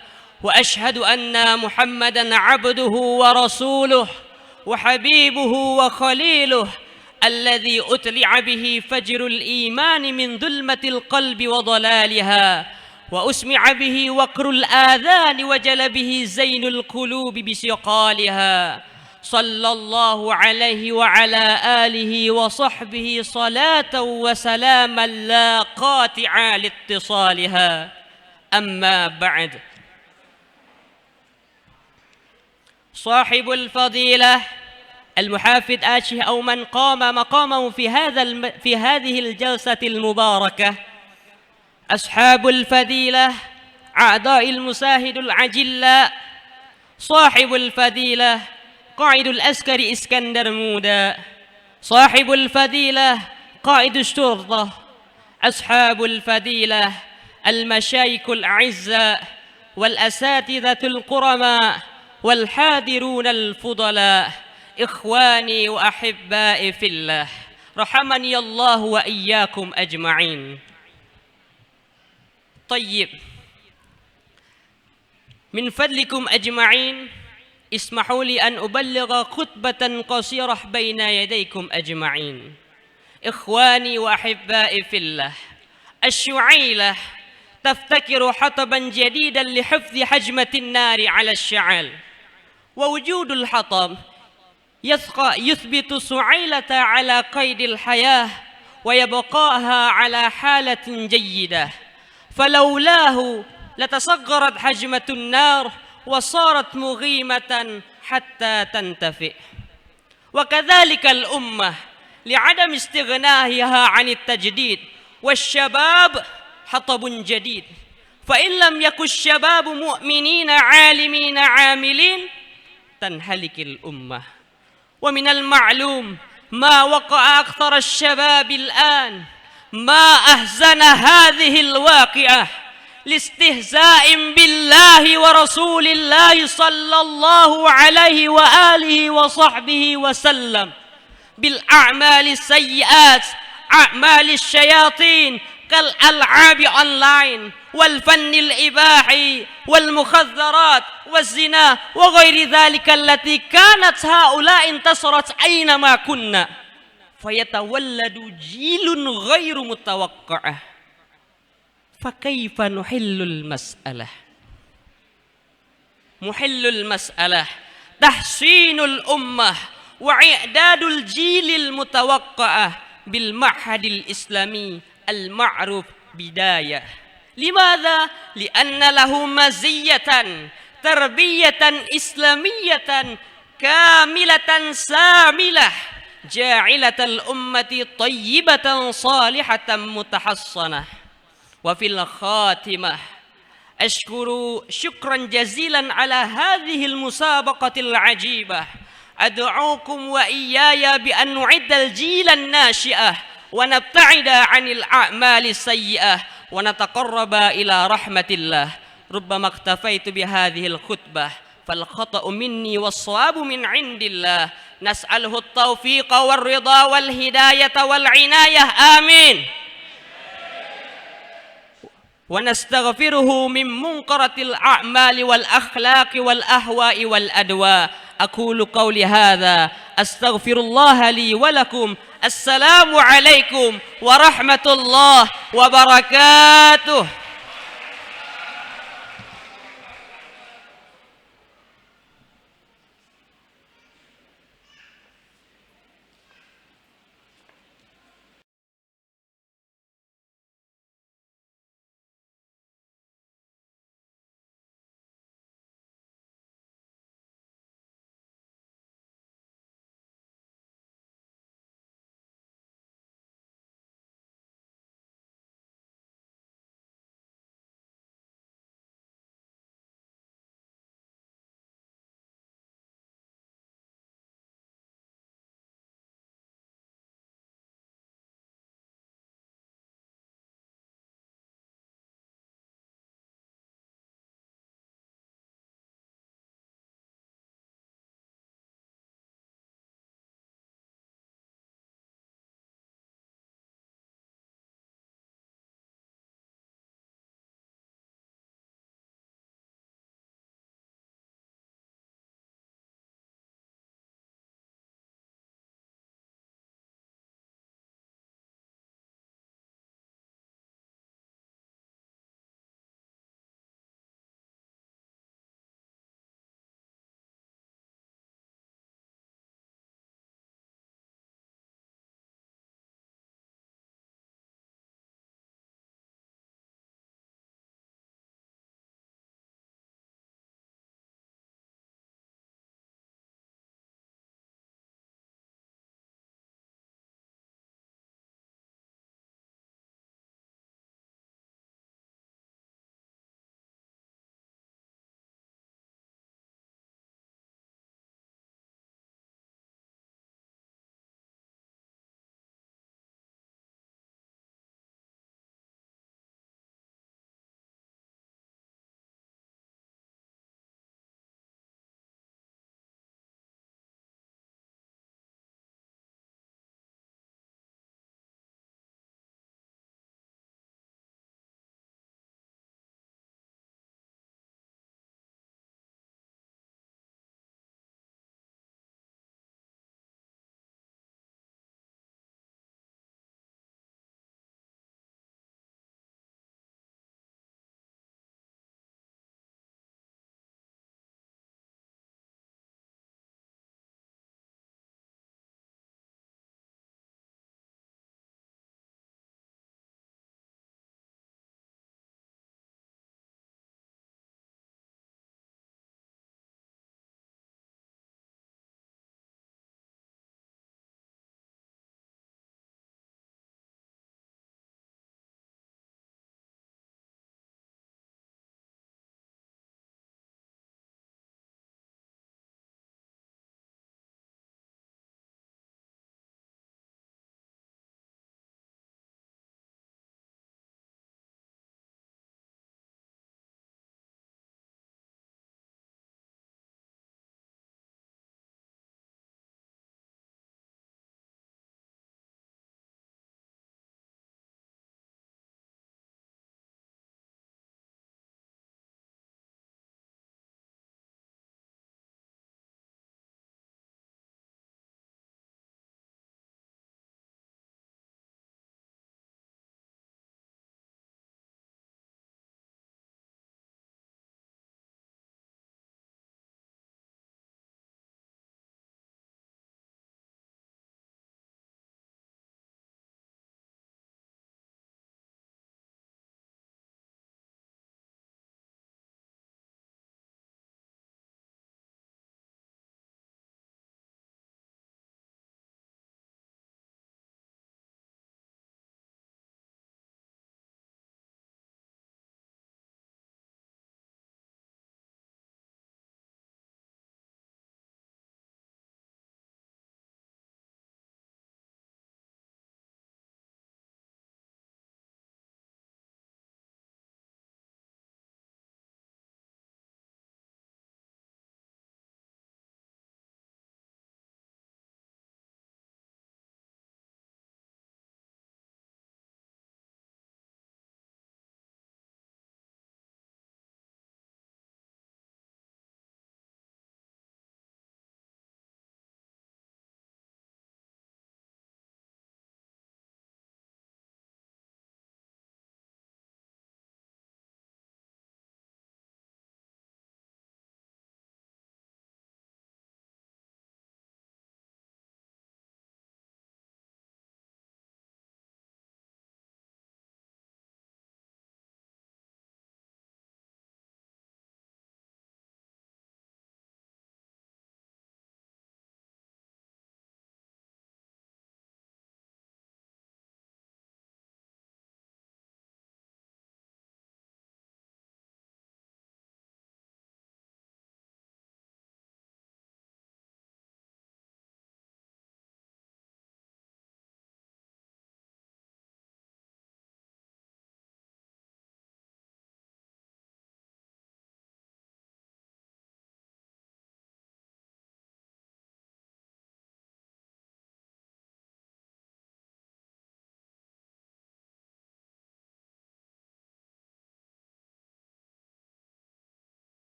Speaker 6: وأشهد أن محمدًا عبده ورسوله وحبيبه وخليله الذي أتلع به فجر الإيمان من ظلمة القلب وضلالها وأسمع به وقر الآذان وجل به زين القلوب بسقالها صلى الله عليه وعلى آله وصحبه صلاة وسلاما لا قاطع لاتصالها أما بعد صاحب الفضيلة المحافظ آشه أو من قام مقامه في هذه الجلسة المباركة أصحاب الفضيلة أعضاء المساهد العجلاء صاحب الفضيلة قائد العسكر اسكندر مودا صاحب الفضيلة قائد الشرطة أصحاب الفضيلة المشايخ الأعزاء والأساتذة الكرماء والحاضرون الفضلاء إخواني وأحبائي في الله رحمني الله وإياكم أجمعين. طيب من فضلكم أجمعين اسمحوا لي أن أبلغ خطبة قصيرة بين يديكم أجمعين. إخواني وأحبائي في الله الشعيلة تفتكر حطبا جديدا لحفظ حجمة النار على الشعل ووجود الحطب يثبت سعيلة على قيد الحياة ويبقاها على حالة جيدة فلولاه لتصغرت حجمة النار وصارت مغيمة حتى تنتفئ. وكذلك الأمة لعدم استغنائها عن التجديد والشباب حطب جديد فإن لم يكن الشباب مؤمنين عالمين عاملين تنهلك الأمة. ومن المعلوم ما وقع أكثر الشباب الآن ما أحزن هذه الواقعة لاستهزاء بالله ورسول الله صلى الله عليه وآله وصحبه وسلم بالأعمال السيئات أعمال الشياطين كالألعاب أونلاين والفن الإباحي والمخدرات والزنا وغير ذلك التي كانت هؤلاء انتصرت أينما كنا فيتولد جيل غير متوقع. فكيف نحل المسألة؟ محل المسألة تحسين الأمة وإعداد الجيل المتوقع بالمعهد الإسلامي المعروف بداية. لماذا؟ لأن له مزية تربية إسلامية كاملة شاملة جاعلة الأمة طيبة صالحة متحصنة. وفي الخاتمة أشكر شكرا جزيلا على هذه المسابقة العجيبة. أدعوكم وإياي بأن نعد الجيل الناشئة ونبتعد عن الأعمال السيئة ونتقرب إلى رحمة الله. ربما اكتفيت بهذه الخطبة فالخطأ مني والصواب من عند الله. نسأله التوفيق والرضا والهداية والعناية آمين. ونستغفره من منكرة الأعمال والأخلاق والأهواء والأدواء. أقول قولي هذا أستغفر الله لي ولكم. السلام عليكم ورحمة الله وبركاته.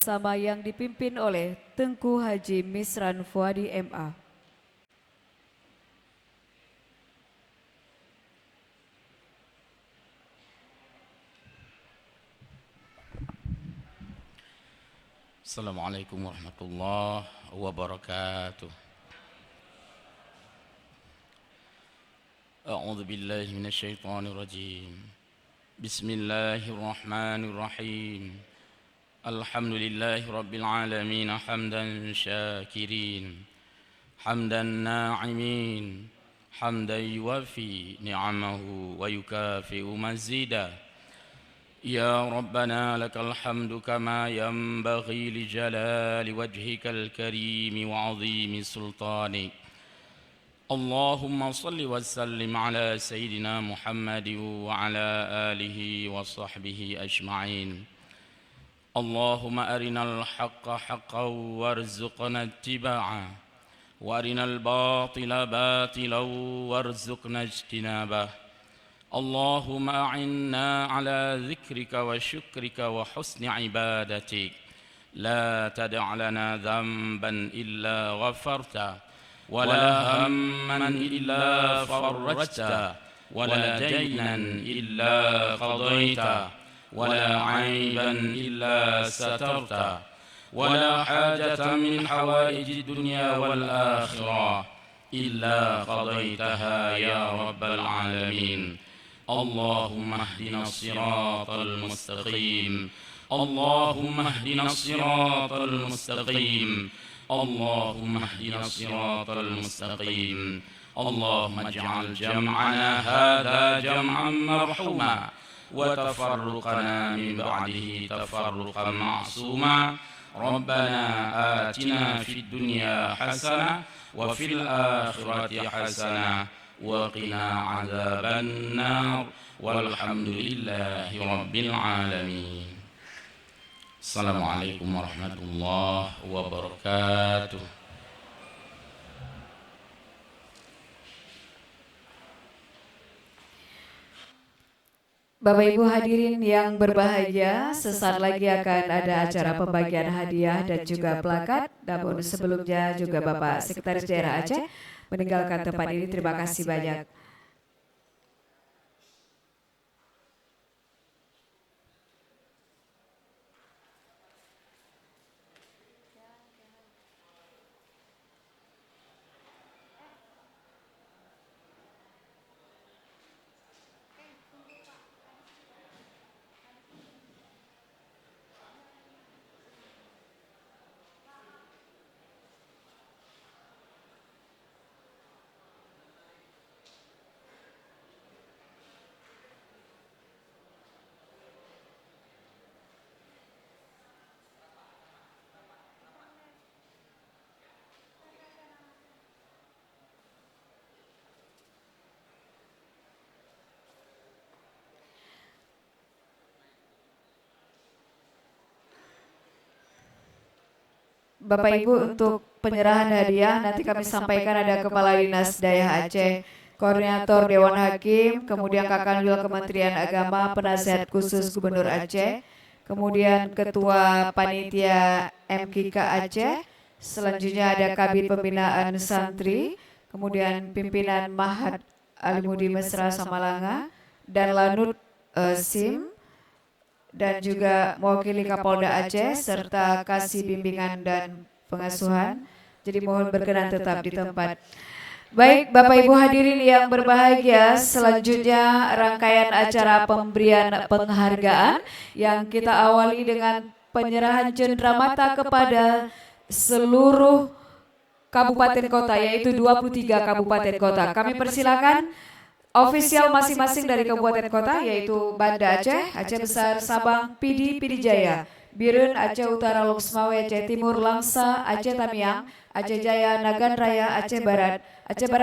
Speaker 2: bersama yang dipimpin oleh Tengku Haji Misran Fuadi MA.
Speaker 7: Assalamualaikum warahmatullahi wabarakatuh. A'udzu billahi minasyaitonir rajim. Bismillahirrahmanirrahim. Alhamdulillahi rabbil alamin hamdan syakirin. Hamdan na'imin. Hamdan yuwafi ni'amahu wa yukafi'u mazida. يا ربنا لك الحمد كما ينبغي لجلال وجهك الكريم وعظيم سلطانك اللهم صل وسلم على سيدنا محمد وعلى آله وصحبه أجمعين اللهم أرنا الحق حقا وارزقنا اتباعه وأرنا الباطل باطلا وارزقنا اجتنابه اللهم أعنا على ذكرك وشكرك وحسن عبادتك لا تدع لنا ذنبا إلا غفرته ولا هما إلا فرجته ولا دينا إلا قضيته ولا عيبا إلا سترته ولا حاجة من حوائج الدنيا والآخرة إلا قضيتها يا رب العالمين اللهم اهدنا الصراط المستقيم اللهم اهدنا الصراط المستقيم اللهم اهدنا الصراط المستقيم اللهم اجعل جمعنا هذا جمعا مرحوما وتفرقنا من بعده تفرقا معصوما ربنا آتنا في الدنيا حسنة وفي الآخرة حسنة وقنا عذاب النار والحمد لله رب العالمين السلام عليكم ورحمة الله وبركاته.
Speaker 2: Bapak Ibu hadirin yang berbahagia, sesaat lagi akan ada acara pembagian hadiah dan juga plakat. Namun sebelumnya juga Bapak Sekretaris Daerah Aceh meninggalkan tempat ini. Terima kasih banyak. Bapak Ibu, untuk penyerahan hadiah nanti kami sampaikan ada Kepala Dinas Daya Aceh, Koordinator Dewan Hakim, kemudian Kakanwil Kementerian Agama, Penasihat Khusus Gubernur Aceh, kemudian Ketua Panitia MKK Aceh, selanjutnya ada Kabid Pembinaan Santri, kemudian Pimpinan Mahat Alimudi Mesra Samalanga, dan Lanut SIM, dan juga mewakili Kapolda Aceh serta Kasih Bimbingan dan Pengasuhan. Jadi mohon berkenan tetap di tempat. Baik Bapak Ibu hadirin yang berbahagia, selanjutnya rangkaian acara pemberian penghargaan yang kita awali dengan penyerahan cenderamata kepada seluruh kabupaten kota, yaitu 23 kabupaten kota. Kami persilakan ofisial masing-masing dari kabupaten kota, yaitu Banda Aceh, Aceh Besar, Sabang, Pidi Jaya, Birun, Aceh Utara, Loksmawe, Aceh Timur, Langsa, Aceh Tamiang, Aceh Jaya, Nagan Raya, Aceh Barat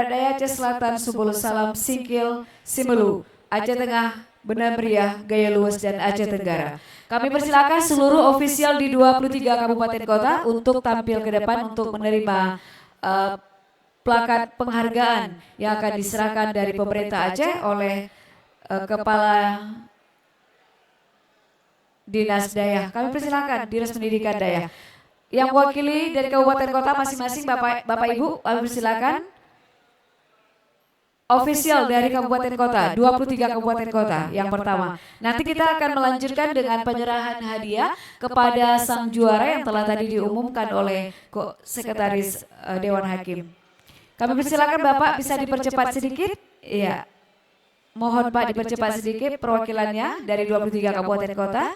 Speaker 2: Daya, Aceh Selatan, Subul Salam, Singkil, Simelu, Aceh Tengah, Benar Meriah, Gaya Luas, dan Aceh Tenggara. Kami persilakan seluruh ofisial di 23 kabupaten kota untuk tampil ke depan untuk menerima plakat penghargaan yang akan diserahkan dari pemerintah Aceh oleh Kepala Dinas Daya. Kami persilakan Dinas Pendidikan Daya. Yang wakili dari kabupaten kota masing-masing Bapak Ibu, kami persilakan. Ofisial dari kabupaten kota, 23 kabupaten kota yang pertama. Nanti kita akan melanjutkan dengan penyerahan hadiah kepada sang juara yang telah tadi diumumkan oleh Sekretaris Dewan Hakim. Kami persilakan Bapak bisa dipercepat sedikit. Iya. Mohon Pak dipercepat sedikit perwakilannya dari 23 kabupaten kota.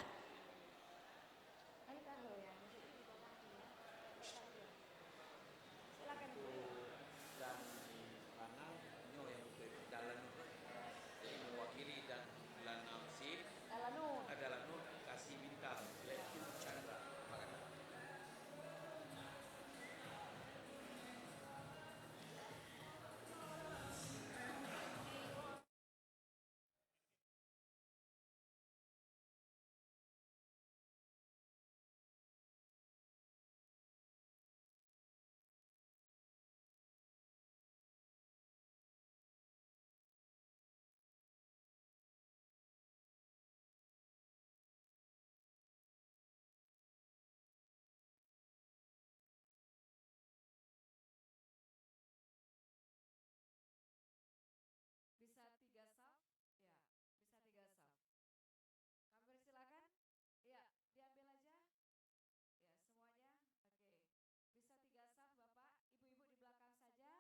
Speaker 2: Bisa 3 saf? Ya, bisa 3 saf. Kami persilakan. Ya, diambil aja. Ya, semuanya. Oke. Bisa 3 saf Bapak, Ibu-ibu di belakang saja. Ya.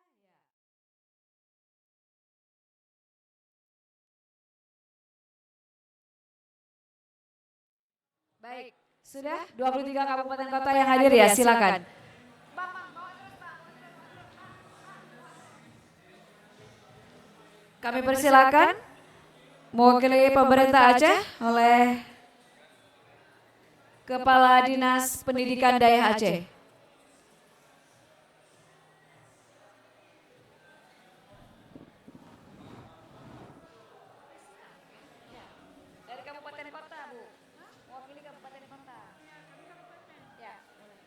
Speaker 2: Baik, sudah 23 kabupaten kota yang hadir ya, silakan. Kami persilakan mewakili pemerintah Aceh oleh Kepala Dinas Pendidikan Daya Aceh. Dari kabupaten kota, Bu. Mewakili kabupaten kota. Ya, boleh.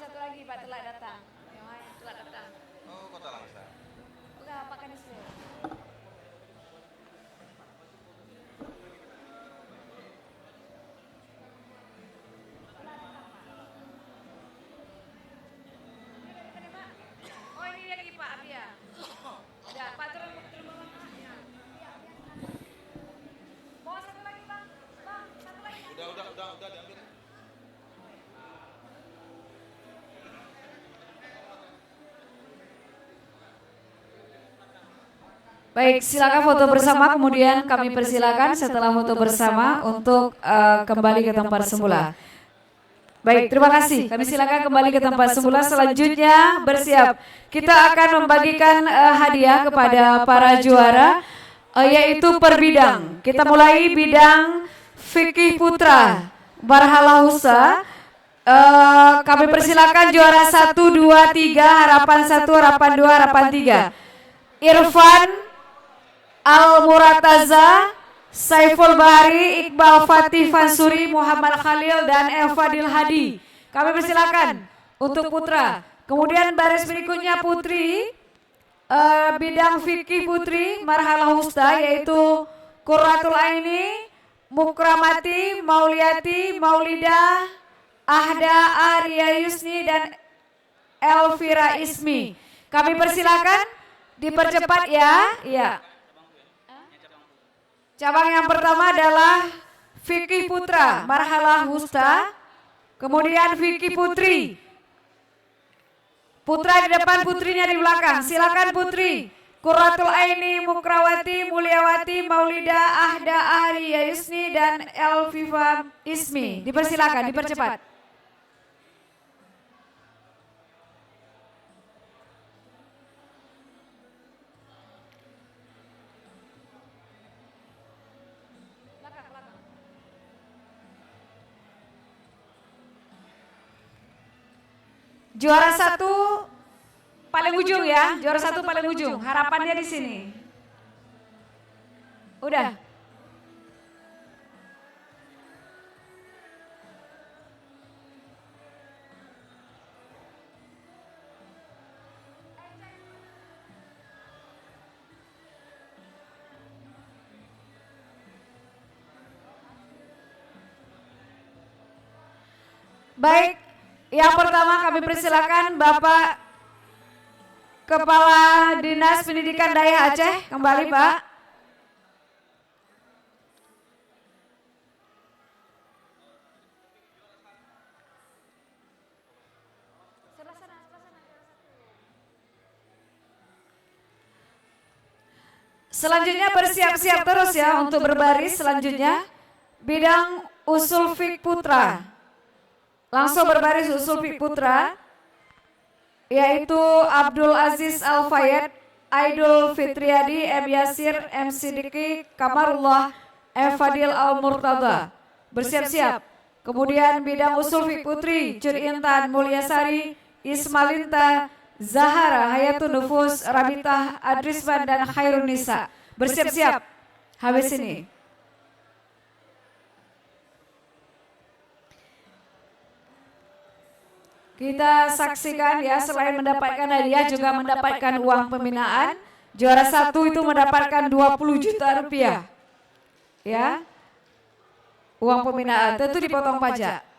Speaker 2: Satu lagi Pak telah datang. Yang lain telah datang.
Speaker 3: Oh, kota Langsa.
Speaker 2: Enggak, Pak Kanis dulu. Baik, silakan foto bersama, kemudian kami persilakan setelah foto bersama untuk kembali ke tempat semula. Baik, terima kasih. Kami silakan kembali ke tempat semula. Selanjutnya bersiap. Kita akan membagikan hadiah kepada para juara, yaitu per bidang. Kita mulai bidang Fikih Putra Marhala Husa. Kami persilakan juara 1, 2, 3, harapan 1, harapan 2, harapan 3. Irfan Al-Murataza, Saiful Bahari, Iqbal Fatih Fansuri, Muhammad Khalil, dan Elfadil Hadi. Kami persilakan untuk putra. Kemudian baris berikutnya putri, bidang fikih putri Marhala Husta, yaitu Qurratul Aini, Mukramati, Mauliati, Maulidah, Ahda, Arya Yusni, dan Elvira Ismi. Kami persilakan dipercepat ya. Iya. Cabang yang pertama adalah Fikih Putra Marhala Husta, kemudian Fikih Putri. Putra di depan, putrinya di belakang. Silakan putri. Qurratul Aini, Mukrawati, Mulyawati, Maulida, Ahda, Ahri, Yusni, dan Elviva Ismi. Dipersilakan, dipercepat. Juara 1 paling ujung ya, juara 1 paling ujung. Harapannya di sini. Udah. Baik. Yang pertama kami persilakan Bapak Kepala Dinas Pendidikan Daerah Aceh, kembali Pak. Selanjutnya bersiap-siap terus ya untuk berbaris. Selanjutnya bidang usul fiqh putra. Langsung berbaris usul fiqh putra, yaitu Abdul Aziz Al-Fayed, Aidul Fitriadi, M. Yasir, M. Siddiqi, Kamarullah, M. Fadil Al-Murtada. Bersiap-siap. Kemudian bidang usul fiqh putri, Cur Intan, Mulyasari, Ismalinta, Zahara, Hayatun Nufus, Rabitah, Adrisman, dan Khairun Nisa. Bersiap-siap. Habis ini. Kita saksikan ya, selain mendapatkan hadiah juga mendapatkan uang pembinaan. Juara 1 itu mendapatkan 20 juta rupiah. Ya. Uang pembinaan tentu dipotong pajak.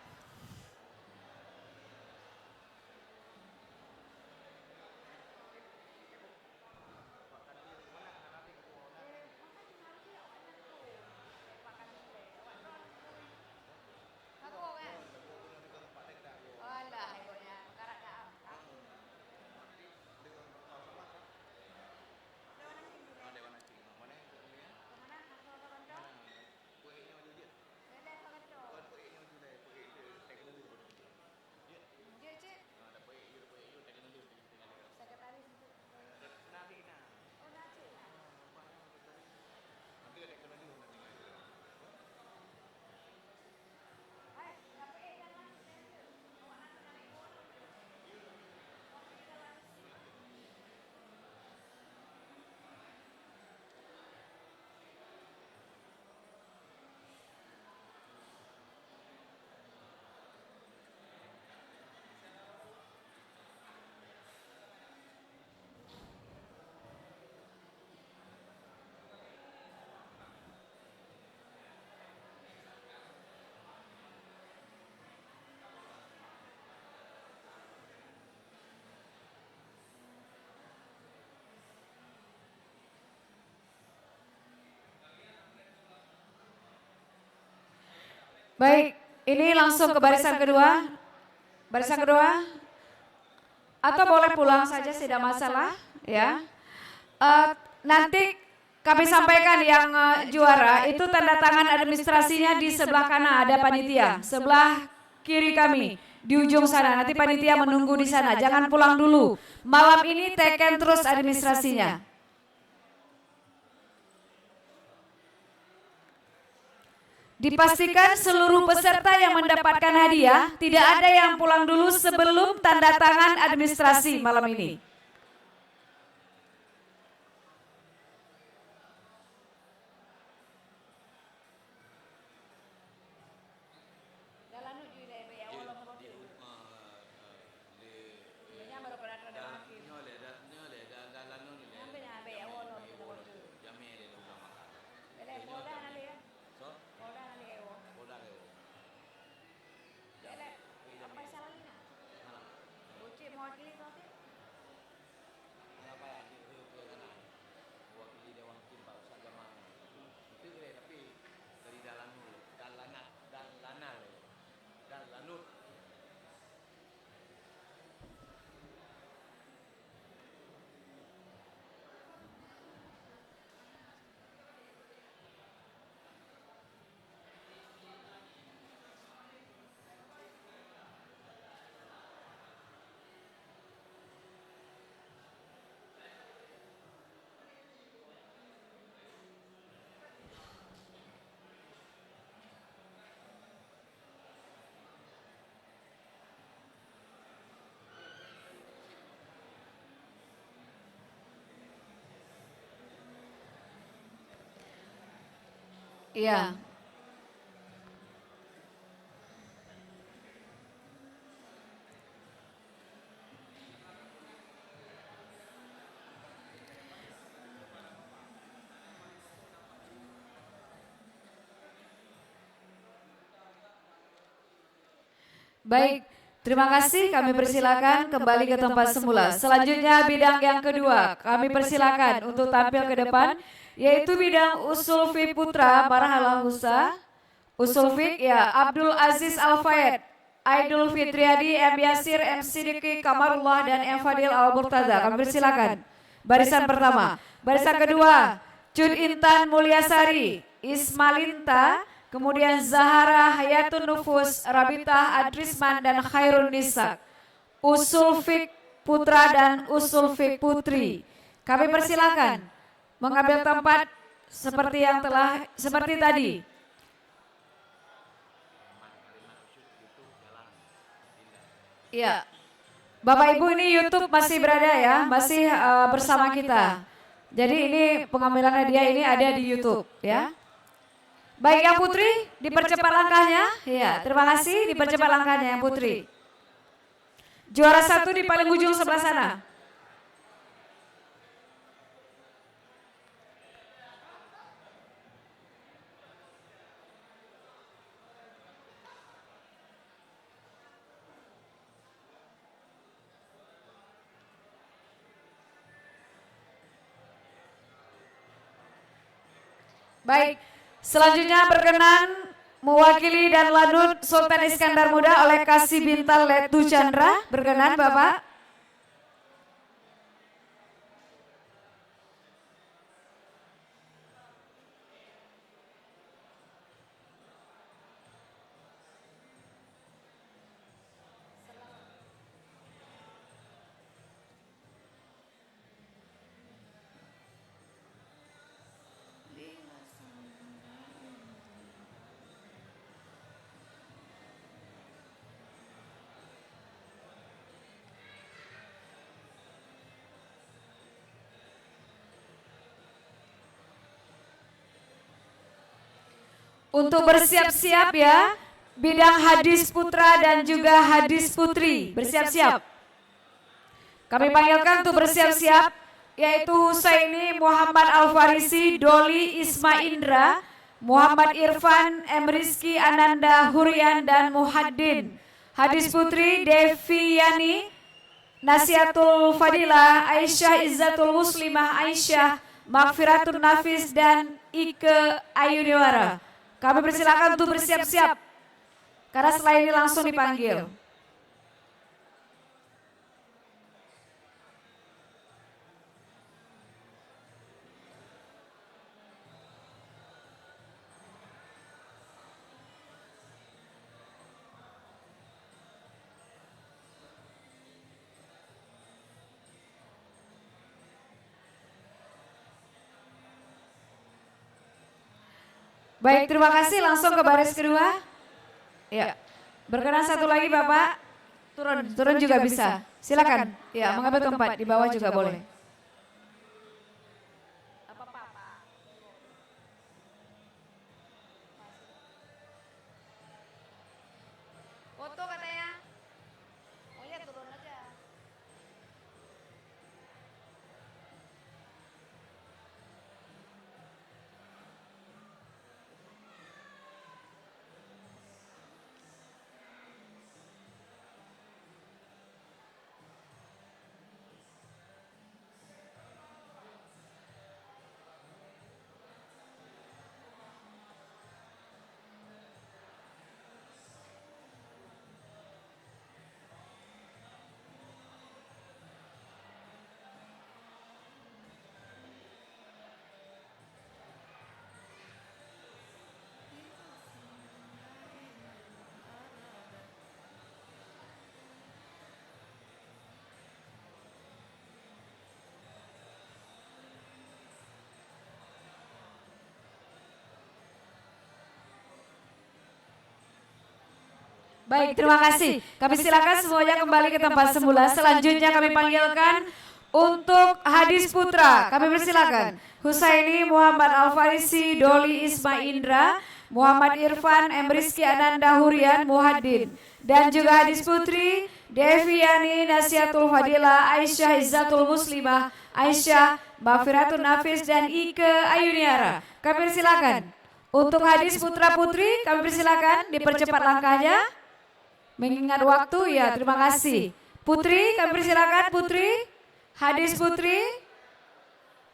Speaker 2: Baik, ini langsung ke barisan kedua. Barisan kedua. Atau boleh pulang saja, tidak masalah, ya. nanti kami sampaikan yang juara itu tanda tangan administrasinya di sebelah kanan ada panitia, sebelah kiri kami di ujung sana. Nanti panitia menunggu di sana. Jangan pulang dulu. Malam ini teken terus administrasinya. Dipastikan seluruh peserta yang mendapatkan hadiah tidak ada yang pulang dulu sebelum tanda tangan administrasi malam ini. Iya. Baik, terima kasih. Kami persilakan kembali ke tempat semula. Selanjutnya bidang yang kedua, kami persilakan untuk tampil ke depan, yaitu bidang usul fiqh putra Marhala Husa, usul fiqh ya Abdul Aziz Al-Faid, Aidul Fitriadi, M. Yasir, M. Sidiki, Kamarullah, dan M. Fadil Al-Murtaza. Kami persilakan. Barisan pertama. Barisan kedua, Cud Intan Mulyasari, Ismalinta, kemudian Zahara Hayatun Nufus, Rabitah Adrisman, dan Khairun Nisa. Usul fiqh putra dan usul fiqh putri. Kami persilakan mengambil tempat seperti tadi. Ya, Bapak Ibu ini YouTube masih berada ya, masih bersama kita. Jadi ini pengambilan hadiah ini ada di YouTube ya. Baik yang putri, dipercepat langkahnya. Ya, terima kasih, dipercepat langkahnya yang putri. Juara 1 di paling ujung sebelah sana. Baik, selanjutnya berkenan mewakili dan lanut Sultan Iskandar Muda oleh Kasih Bintal Letu Chandra. Berkenan Bapak. Untuk bersiap-siap ya, bidang hadis putra dan juga hadis putri, bersiap-siap. Kami panggilkan untuk bersiap-siap, yaitu Husaini Muhammad Al-Farisi, Doli Isma Indra, Muhammad Irfan, M. Rizky Ananda Hurian, dan Muhaddin. Hadis putri Devi Yani, Nasihatul Fadilah, Aisyah Izzatul Muslimah, Aisyah Magfiratun Nafis, dan Ike Ayuniwara. Kami persilakan untuk bersiap-siap, karena setelah ini langsung dipanggil. Baik, terima kasih. Langsung ke baris kedua. Ya, berkenan satu lagi Bapak. Turun juga bisa. Silakan. Ya, mengambil tempat di bawah juga boleh. Foto katanya. Oh ya, turun aja. Baik, terima kasih. Kami silakan semuanya kembali ke tempat semula. Selanjutnya kami panggilkan untuk Hadis Putra. Kami persilakan Husaini Muhammad Al-Farisi, Doli Ismaindra, Muhammad Irfan, M. Rizky Ananda Hurian, Muhaddin. Dan juga Hadis Putri, Deviani Nasiatul Fadilah, Aisyah Izzatul Muslimah, Aisyah Mafiratun Nafis, dan Ike Ayuniara. Kami persilakan. Untuk Hadis Putra Putri, kami persilakan dipercepat langkahnya. Mengingat waktu ya, terima kasih. Putri, kami persilakan Putri. Hadis Putri,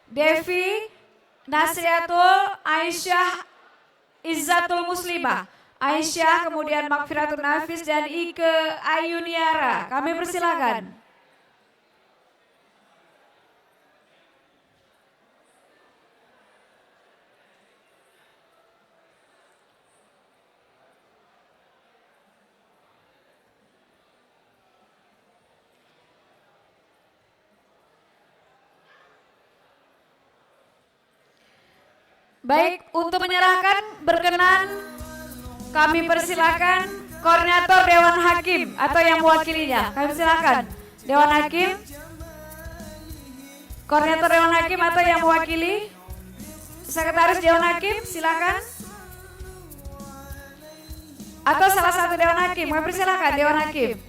Speaker 2: Devi, Nasriatul, Aisyah, Izzatul Muslimah, Aisyah, kemudian Makfiratun Nafis, dan Ike Ayuniara. Kami persilakan. Baik, untuk menyerahkan berkenan kami persilakan koordinator Dewan Hakim atau yang mewakilinya. Kami persilakan Dewan Hakim, koordinator Dewan Hakim atau yang mewakili, sekretaris Dewan Hakim, silakan. Atau salah satu Dewan Hakim, kami persilakan Dewan Hakim.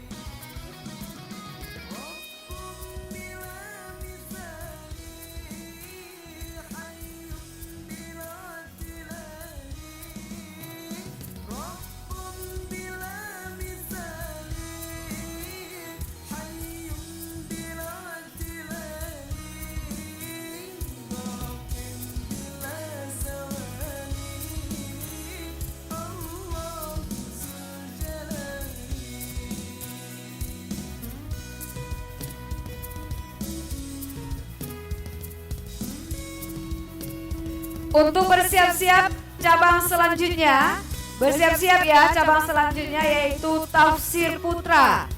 Speaker 2: Untuk bersiap-siap cabang selanjutnya, bersiap-siap ya cabang selanjutnya yaitu Tafsir Putra,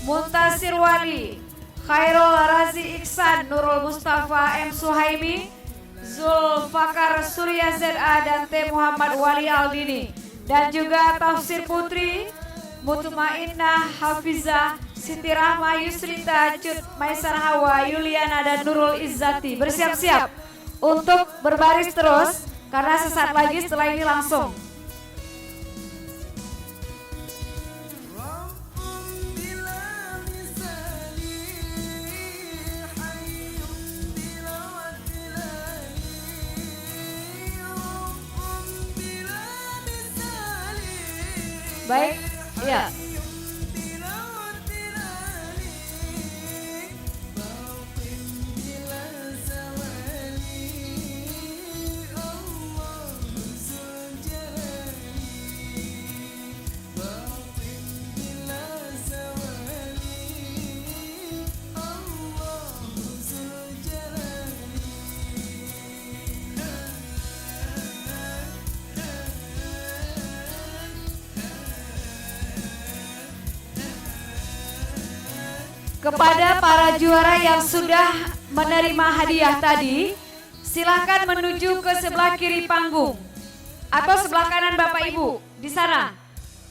Speaker 2: Muntasir Wali, Khairul Razi Iksan, Nurul Mustafa M. Suhaimi, Zulfakar Surya ZA, dan T. Muhammad Wali Aldini. Dan juga Tafsir Putri, Mutmainnah Hafizah, Siti Rahma Yusrita, Cut Maisar Hawa, Yuliana, dan Nurul Izzati. Bersiap-siap untuk berbaris terus karena sesaat lagi setelah ini langsung. Baik, ya. Kepada para juara yang sudah menerima hadiah tadi, silakan menuju ke sebelah kiri panggung. atau sebelah kanan Bapak Ibu di sana.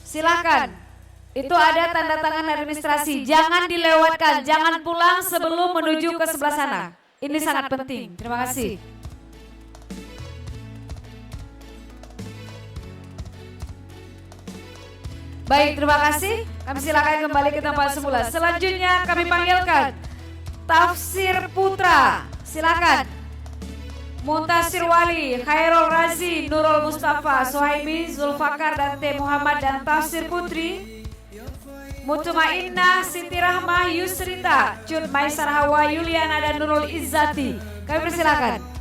Speaker 2: Silakan. Itu ada tanda tangan administrasi. Jangan dilewatkan, jangan pulang sebelum menuju ke sebelah sana. Ini sangat penting. Terima kasih. Baik, terima kasih. Kami silakan kembali ke tempat semula. Selanjutnya kami panggilkan Tafsir Putra. Silakan. Muntasir Wali, Khairul Razi, Nurul Mustafa, Suhaimi, Zulfakar dan T. Muhammad, dan Tafsir Putri Mutmainnah, Siti Rahmah, Yusrita, Cud Maisar Hawa, Yuliana dan Nurul Izzati. Kami persilakan.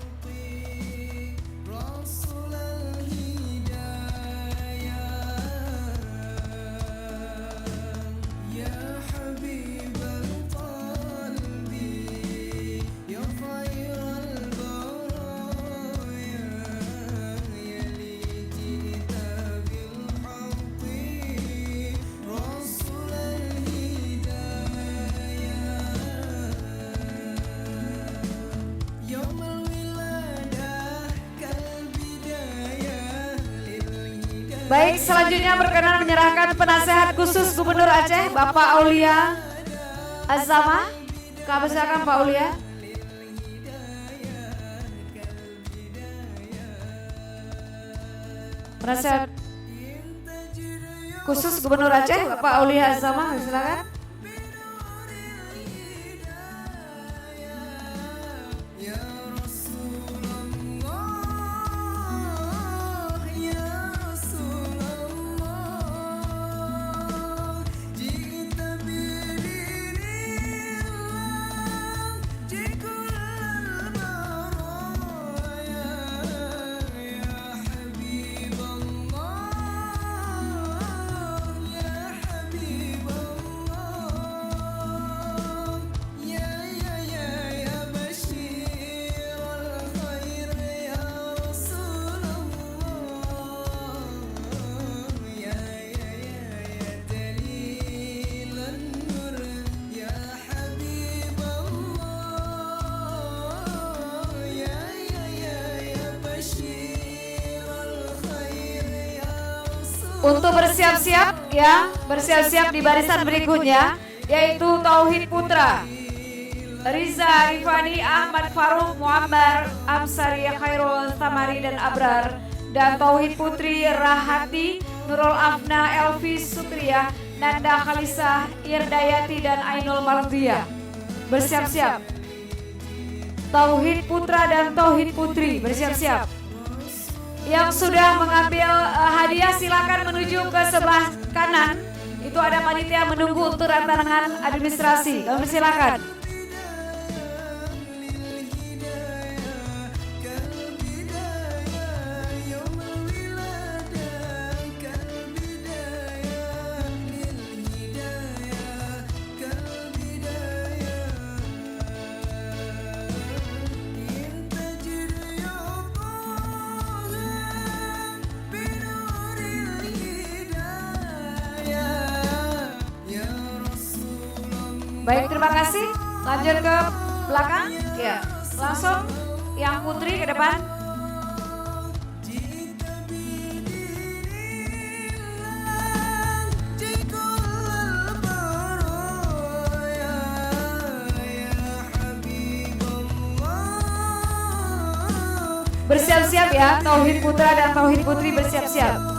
Speaker 2: Baik, selanjutnya berkenan menyerahkan penasehat khusus Gubernur Aceh, Bapak Aulia Azama. Kami silakan Pak Aulia. Penasehat khusus Gubernur Aceh, Bapak Aulia Azama, silakan. Untuk bersiap-siap ya, bersiap-siap di barisan berikutnya, yaitu Tauhid Putra Riza Rifani, Ahmad Faruk, Muammar Amsari, Khairul Tamari dan Abrar, dan Tauhid Putri Rahati, Nurul Afna, Elvi Sutria, Nanda Khalisah, Irdayati dan Ainul Mardia. Bersiap-siap. Tauhid Putra dan Tauhid Putri bersiap-siap. Yang sudah mengambil hadiah silakan menuju ke sebelah kanan. Itu ada panitia menunggu untuk tanda tangan administrasi. Kami silakan. Baik, terima kasih. Lanjut ke belakang. Ya, langsung yang putri ke depan. Bersiap-siap ya, Tauhid Putra dan Tauhid Putri bersiap-siap.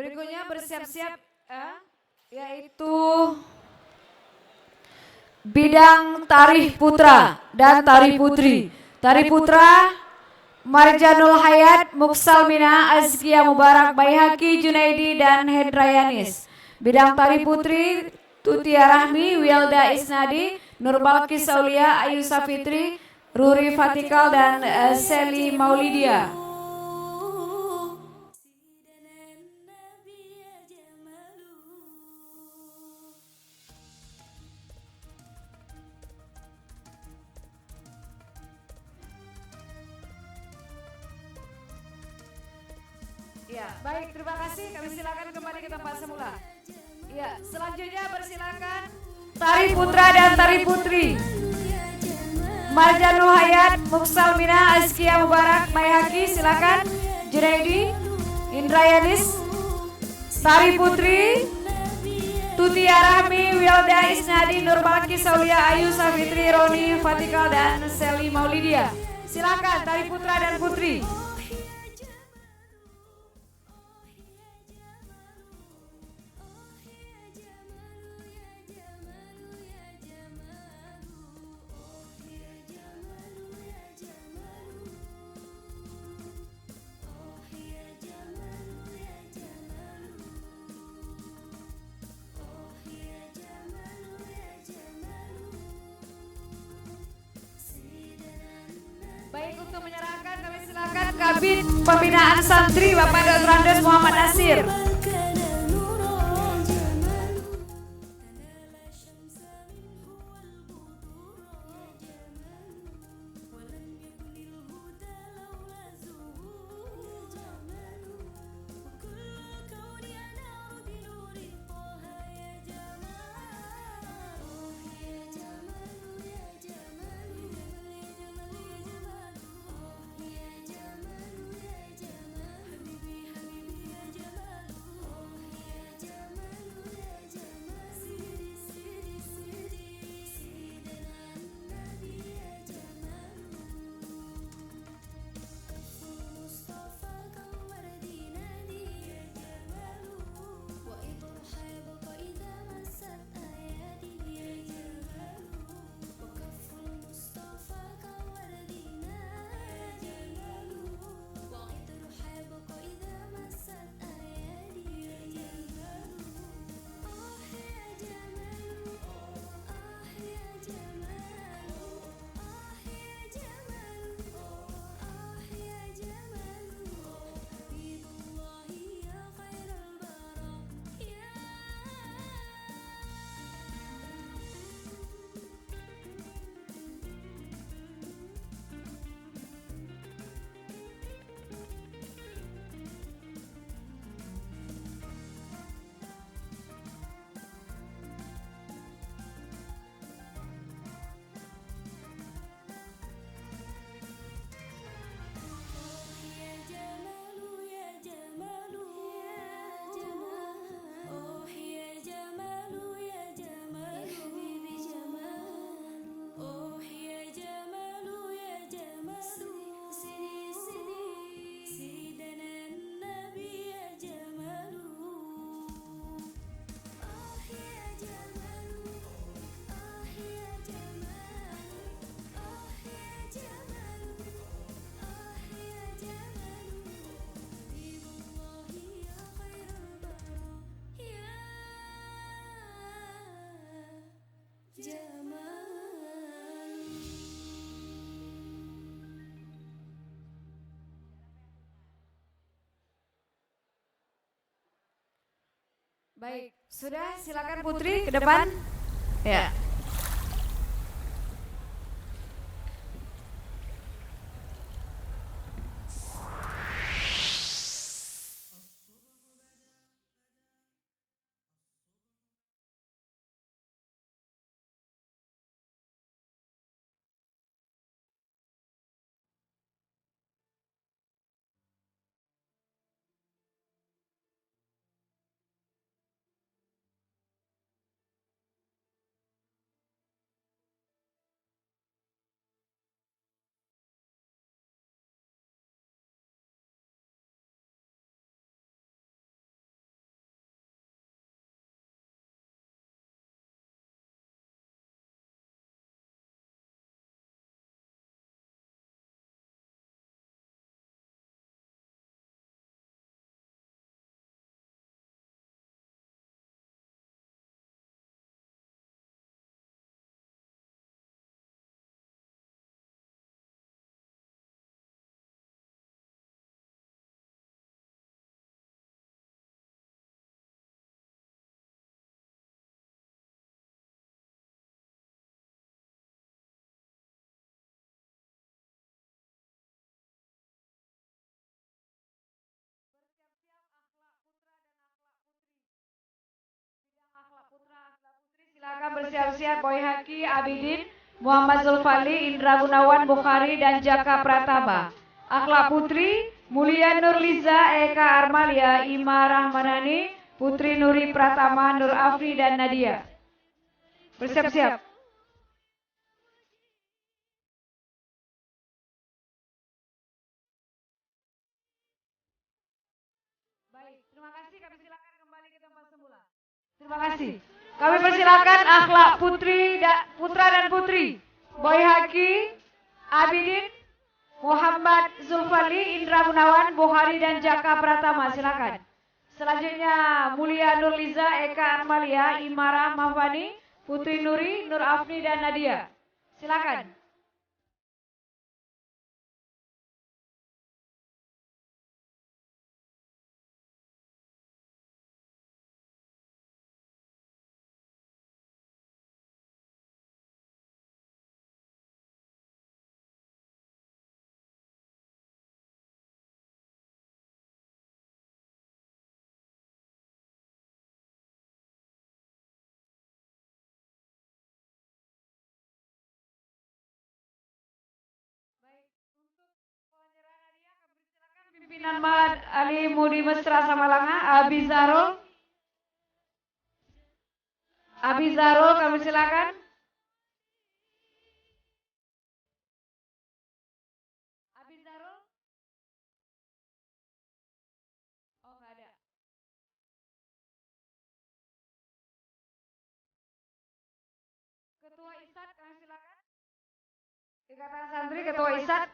Speaker 2: Berikutnya bersiap-siap yaitu bidang Tari Putra dan Tari Putri. Tari Putra Marjanul Hayat, Muksalmina, Azkia Mubarak, Baihaki, Junaidi, dan Hendrayanis. Bidang Tari Putri Tutia Rahmi, Wilda Isnadi, Nurbalki Saulia, Ayu Safitri, Ruri Fatikal, dan Seli Maulidia. Ya, baik, terima kasih. Kami silakan kembali ke tempat semula. Ya, selanjutnya persilakan Tari Putra dan Tari Putri. Marjanul Hayat, Muksalmina, Azkia Mubarak, Mayhaki, silakan. Junaidi, Indrayanis, Tari Putri, Tutia Rahmi, Wilda Isnadi, Nurbalki Saulia, Ayu Safitri, Roni Fatikal, dan Seli Maulidia. Silakan Tari Putra dan Putri. Baik, untuk menyerahkan kami silakan Kabid Pembinaan Santri Bapak Dr. Andes Muhammad Nasir. Baik, sudah silakan Putri ke depan. Ya.
Speaker 8: Silakan bersiap-siap Boy Haki, Abidin, Muhammad Zulfali, Indra Gunawan, Bukhari, dan Jaka Pratama. Akhlak Putri, Mulia Nurliza, Eka Armalia, Ima Rahmanani, Putri Nuri Pratama, Nur Afri, dan Nadia. Bersiap-siap. Baik, terima kasih. Kami silakan kembali ke tempat semula. Terima kasih. Kami persilakan Akhlak Putri, Putra dan Putri, Boy Haki, Abidin, Muhammad Zulfali, Indra Gunawan, Bukhari, dan Jaka Pratama. Silakan. Selanjutnya Mulia Nurliza, Eka Armalia, Imara Mahfani, Putri Nuri, Nur Afni, dan Nadia. Silakan. Pimpinan Mad Ali Mudi Mesra Samalanga, Abi Zarul kami silakan. Abi Zarul? Oh, nggak ada. Ketua ISAT kami silakan. Ikatan Santri Ketua ISAT.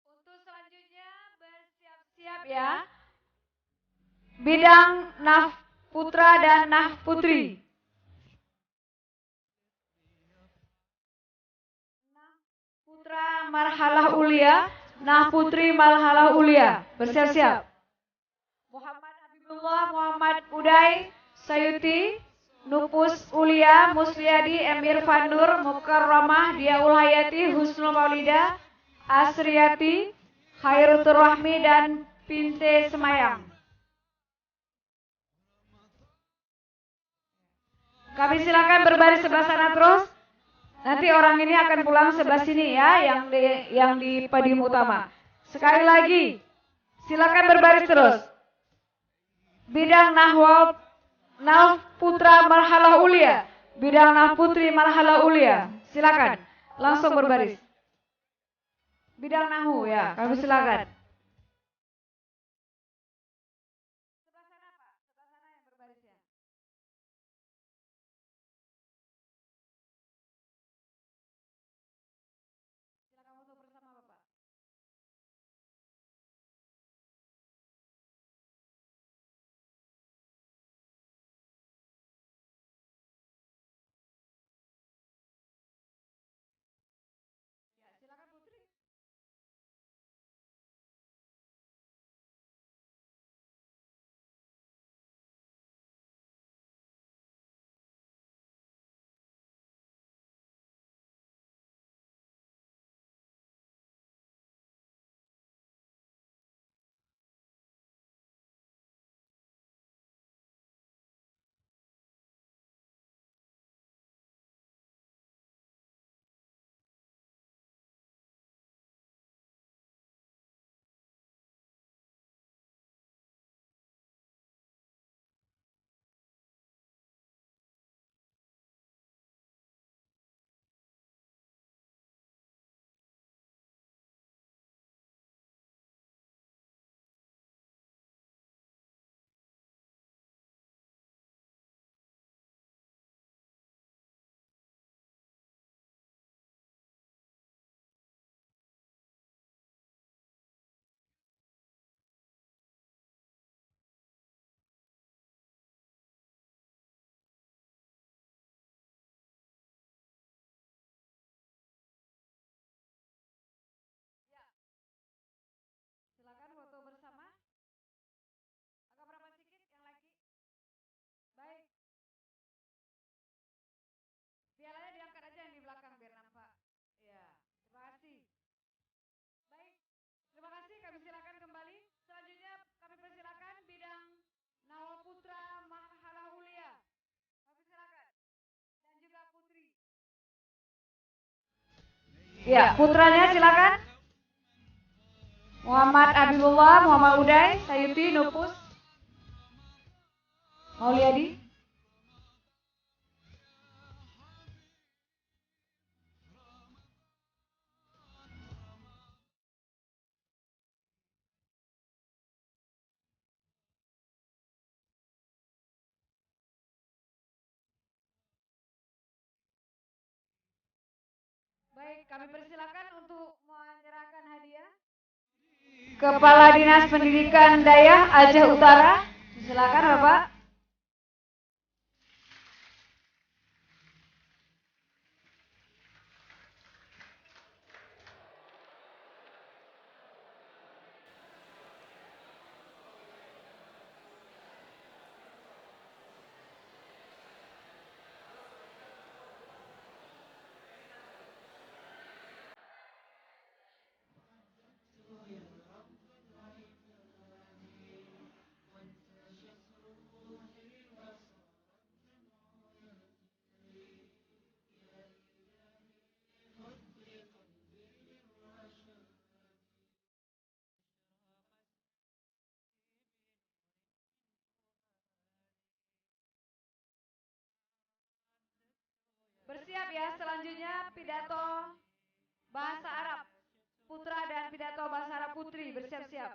Speaker 8: Untuk selanjutnya bersiap-siap ya. Bidang Naf Putra dan Naf Putri. Naf Putra Marhalah Ulia, Naf Putri Marhalah Ulia. Bersiap-siap. Muhammad Habibullah, Muhammad Uday, Sayuti, Nupus Ulia, Musliadi, Emir Fanur, Mukarramah, Diaul Hayati, Husnul Maulida, Asriyati, Khairutur Rahmi, dan Pinte Semayang. Kami silakan berbaris sebelah sana terus. Nanti orang ini akan pulang sebelah sini ya, yang di podium utama. Sekali lagi, silakan berbaris terus. Bidang Naf Putra Marhalah Ulia, Bidang Naf Putri Marhalah Ulia. Silakan, langsung berbaris. Bidang Nahu ya, kami silakan. Sebelah sana Pak, sebelah sana yang berbarisnya. Silakan foto bersama Bapak. Ya, silakan Putri. Ya, putranya silakan. Muhammad Habibullah, Muhammad Uday, Sayuti, Nupus, Mauliadi. Baik, kami persilakan untuk menyerahkan hadiah. Kepala Dinas Pendidikan Daya Aceh Utara, silakan Bapak. Bersiap ya, selanjutnya pidato bahasa Arab putra dan pidato bahasa Arab putri, bersiap-siap.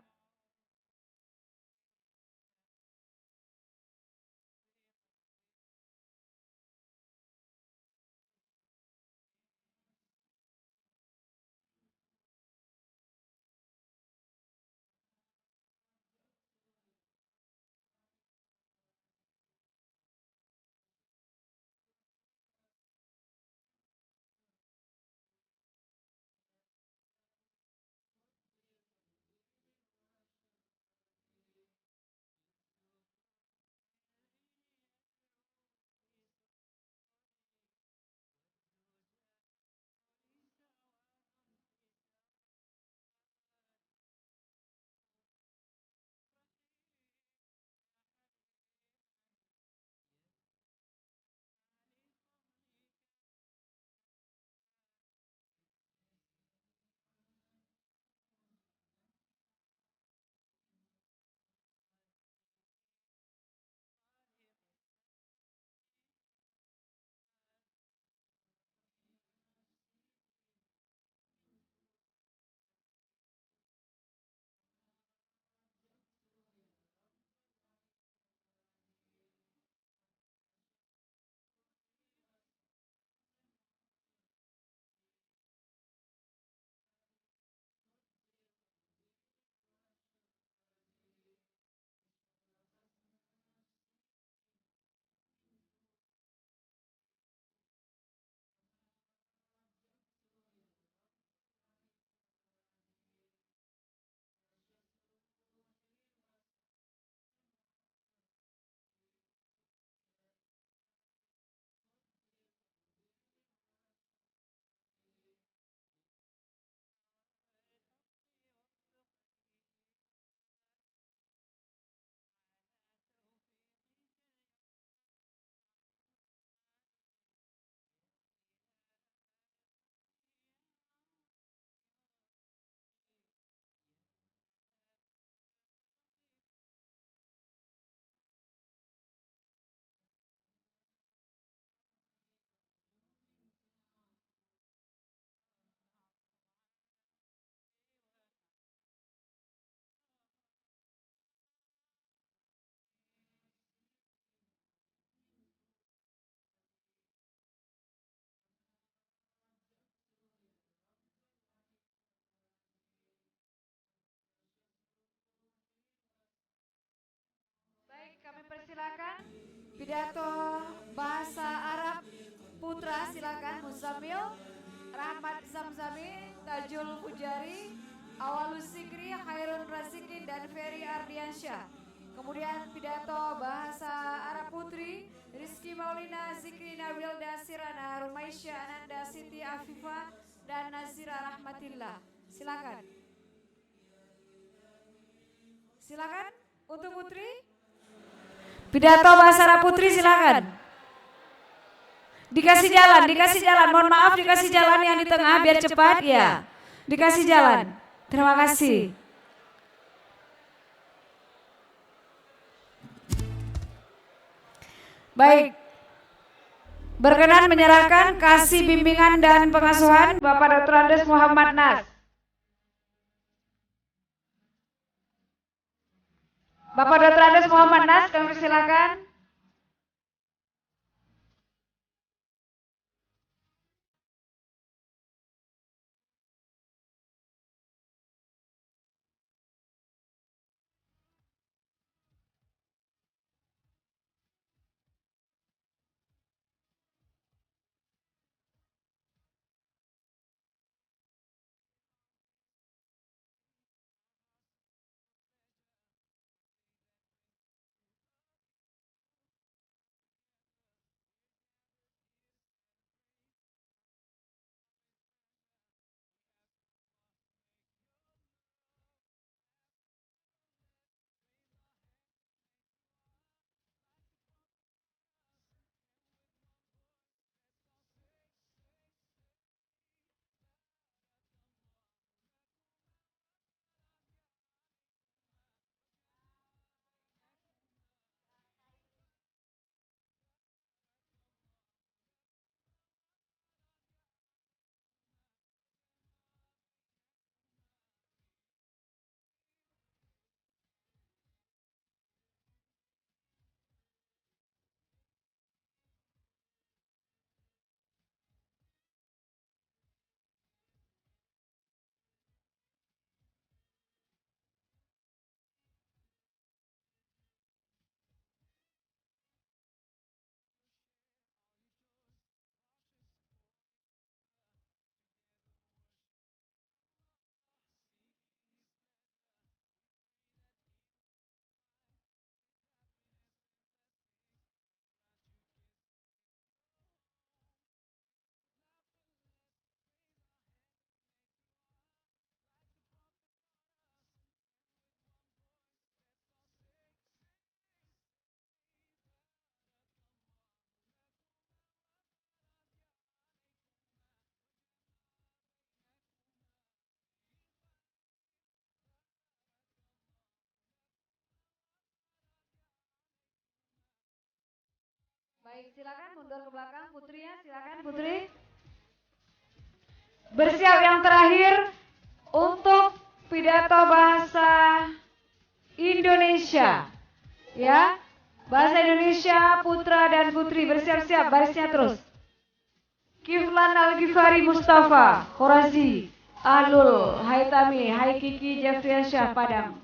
Speaker 8: Kami persilakan pidato bahasa Arab putra, silakan Muzamil, Rahmat Zamzami, Tajul Fujari, Awalus Sikri, Khairun Rasikin, dan Ferry Ardiansyah. Kemudian pidato bahasa Arab putri Rizky Maulina, Zikri Nabil Dasirana, Rumaisya Ananda, Siti Afifah, dan Nazira Rahmatillah. Silakan. Silakan untuk putri. Pidato bahasa Arab putri silakan. Dikasih jalan, dikasih jalan. Mohon maaf dikasih jalan yang di tengah biar cepat ya. Dikasih jalan. Terima kasih. Baik. Berkenan menyerahkan kasih bimbingan dan pengasuhan Bapak Dr. Andes Muhammad Nas. Bapak Dr. Andes Muhammad Nas, kami persilakan. Baik, silakan mundur ke belakang Putri ya, silakan Putri. Bersiap yang terakhir untuk pidato bahasa Indonesia. Ya. Bahasa Indonesia putra dan putri bersiap-siap barisnya terus. Kiflan Al-Ghifari Mustafa, Khorazi, Alul, Haitami, Haikiki, Jafriansyah, Padang.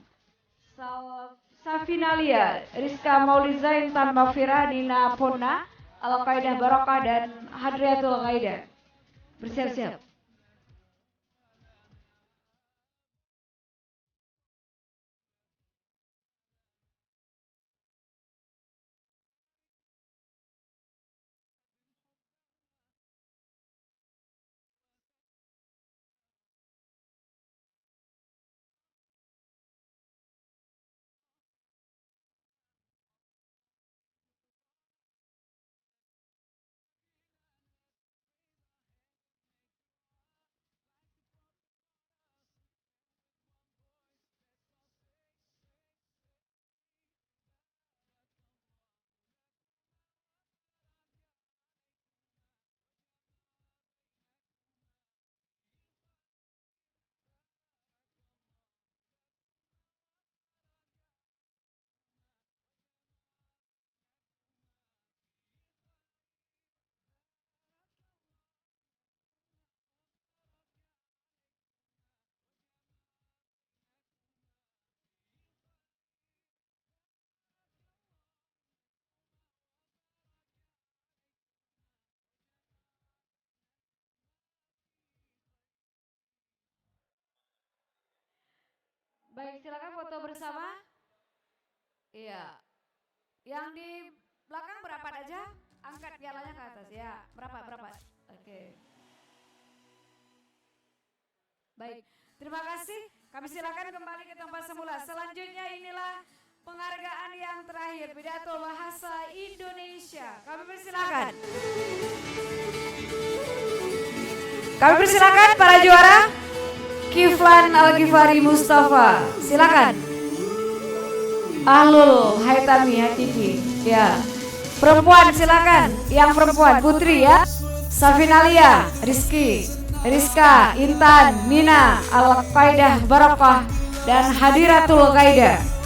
Speaker 8: Safinalia, Rizka Maulizain, Tan Mafira, Nina Ponna, Al-Qaeda Barokah, dan Hadriatul Ghaida. Bersiap-siap. Baik, silakan foto bersama. Iya. Yang di belakang berapa aja? Angkat pialanya ke atas ya. Berapa? Oke. Baik, terima kasih. Kami silakan kembali ke tempat semula. Selanjutnya inilah penghargaan yang terakhir, pidato bahasa Indonesia. Kami persilakan. Kami persilakan para juara. Kiflan Al-Ghifari Mustafa, silakan. Ahlul Haitami Hakiki, ya. Perempuan silakan, yang perempuan Putri ya. Safinalia, Rizky, Rizka, Intan, Nina, Al-Qaidah Barakah, dan Hadiratul Qaidah.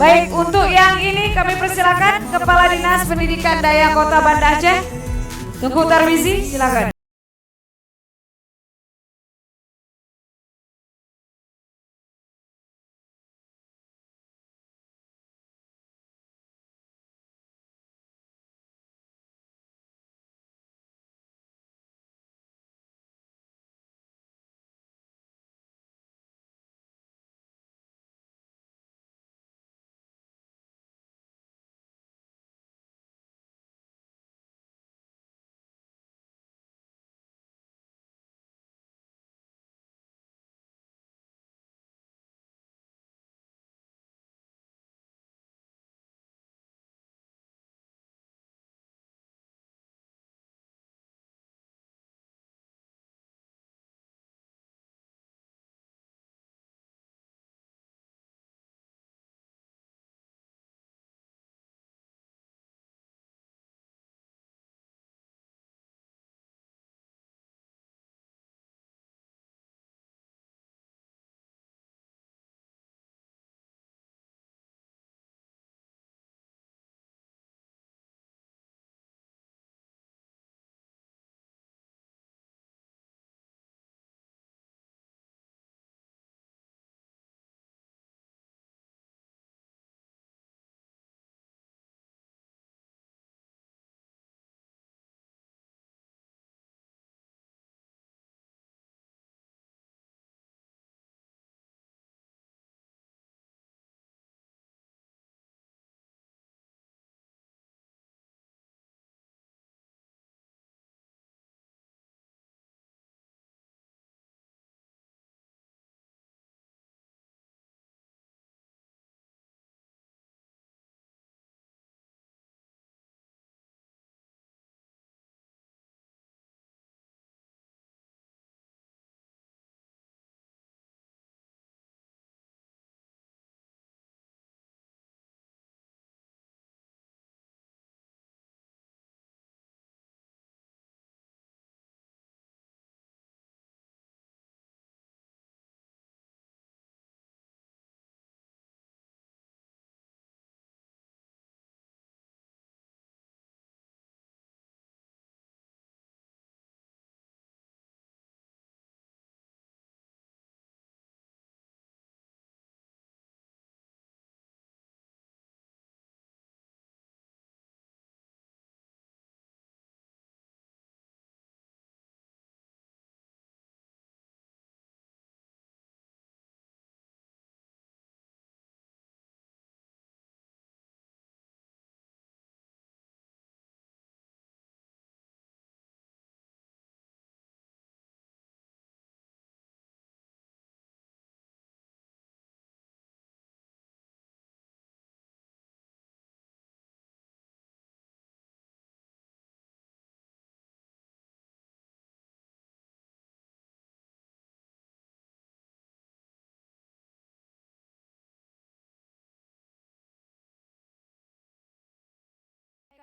Speaker 8: Baik, untuk yang ini kami persilakan Kepala Dinas Pendidikan Daya Kota Banda Aceh, Tengku Tarmizi, silakan.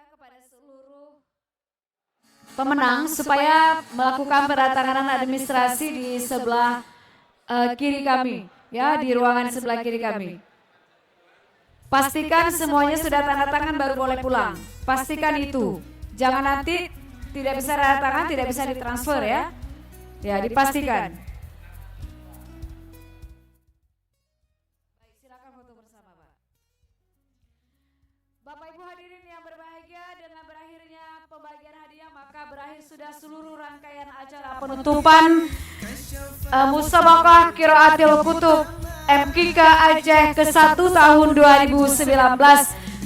Speaker 8: Kepada seluruh pemenang supaya melakukan penandatanganan administrasi di sebelah kiri kami, ya, di ruangan sebelah kiri kami. Pastikan semuanya sudah tanda tangan baru boleh pulang. Pastikan itu. Jangan nanti tidak bisa tanda tangan, tidak bisa ditransfer ya. Ya, dipastikan. Baik, silakan foto bersama, Pak. Bapak Ibu hadirin yang berbahagia, dengan berakhirnya pembagian hadiah maka berakhir sudah seluruh rangkaian acara penutupan Musabaqah Qiraatil Kutub MKK Aceh ke-1 tahun 2019.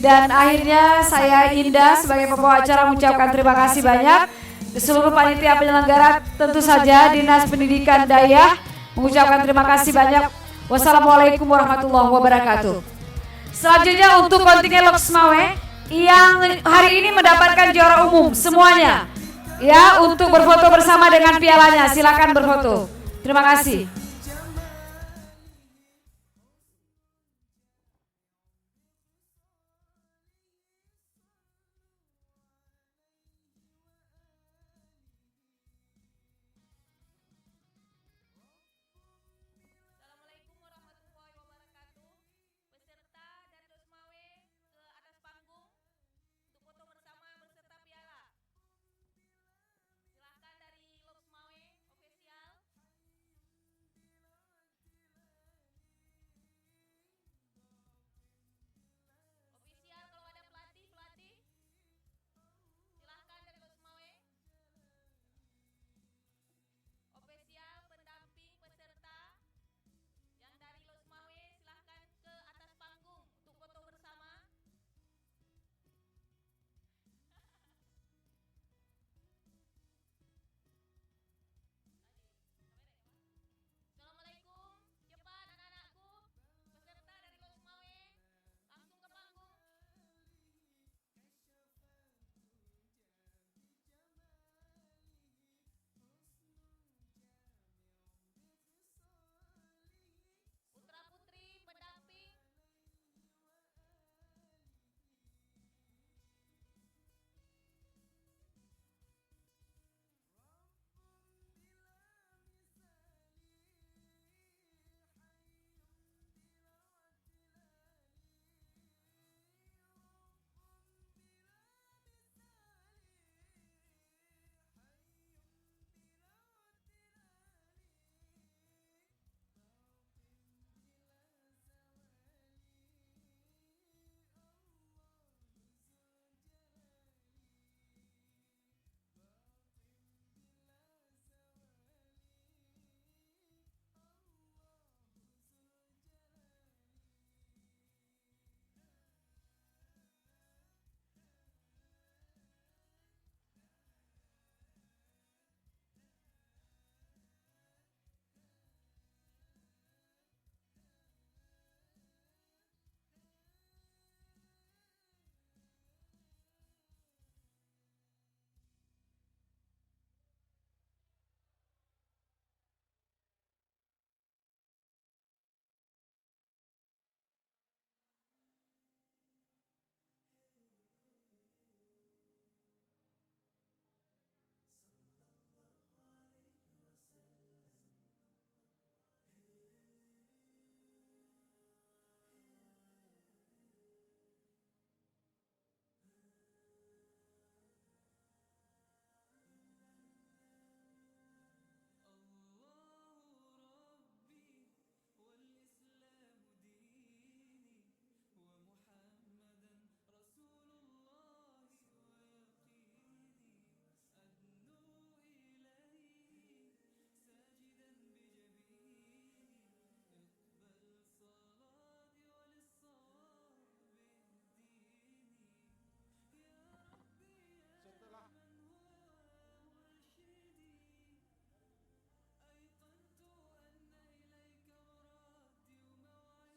Speaker 8: Dan akhirnya saya Indah sebagai pembawa acara mengucapkan terima kasih banyak seluruh panitia penyelenggara, tentu saja Dinas Pendidikan Dayah mengucapkan terima kasih banyak. Wassalamualaikum warahmatullahi wabarakatuh. Selanjutnya untuk kontingen Loksmawe yang hari ini mendapatkan juara umum semuanya, ya, untuk berfoto bersama dengan pialanya, silakan berfoto. Terima kasih.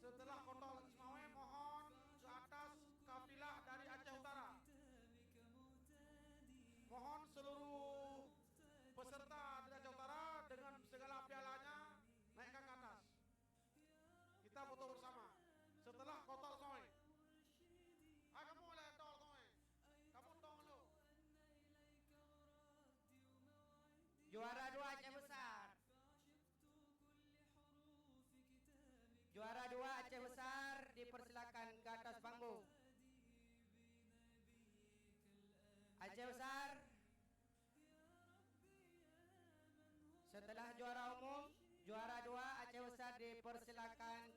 Speaker 9: Setelah kota Loksmawe, mohon ke atas kafilah dari Aceh Utara. Mohon seluruh peserta dari Aceh Utara dengan segala pialanya naikkan ke atas. Kita foto bersama. Setelah kota Loksmawe. Ayo kamu mulai tol Loksmawe. Kamu tol dulu.
Speaker 10: Juara 2 Aceh Besar. Juara 2 Aceh Besar dipersilakan ke atas panggung. Aceh Besar. Setelah juara umum, juara 2 Aceh Besar dipersilakan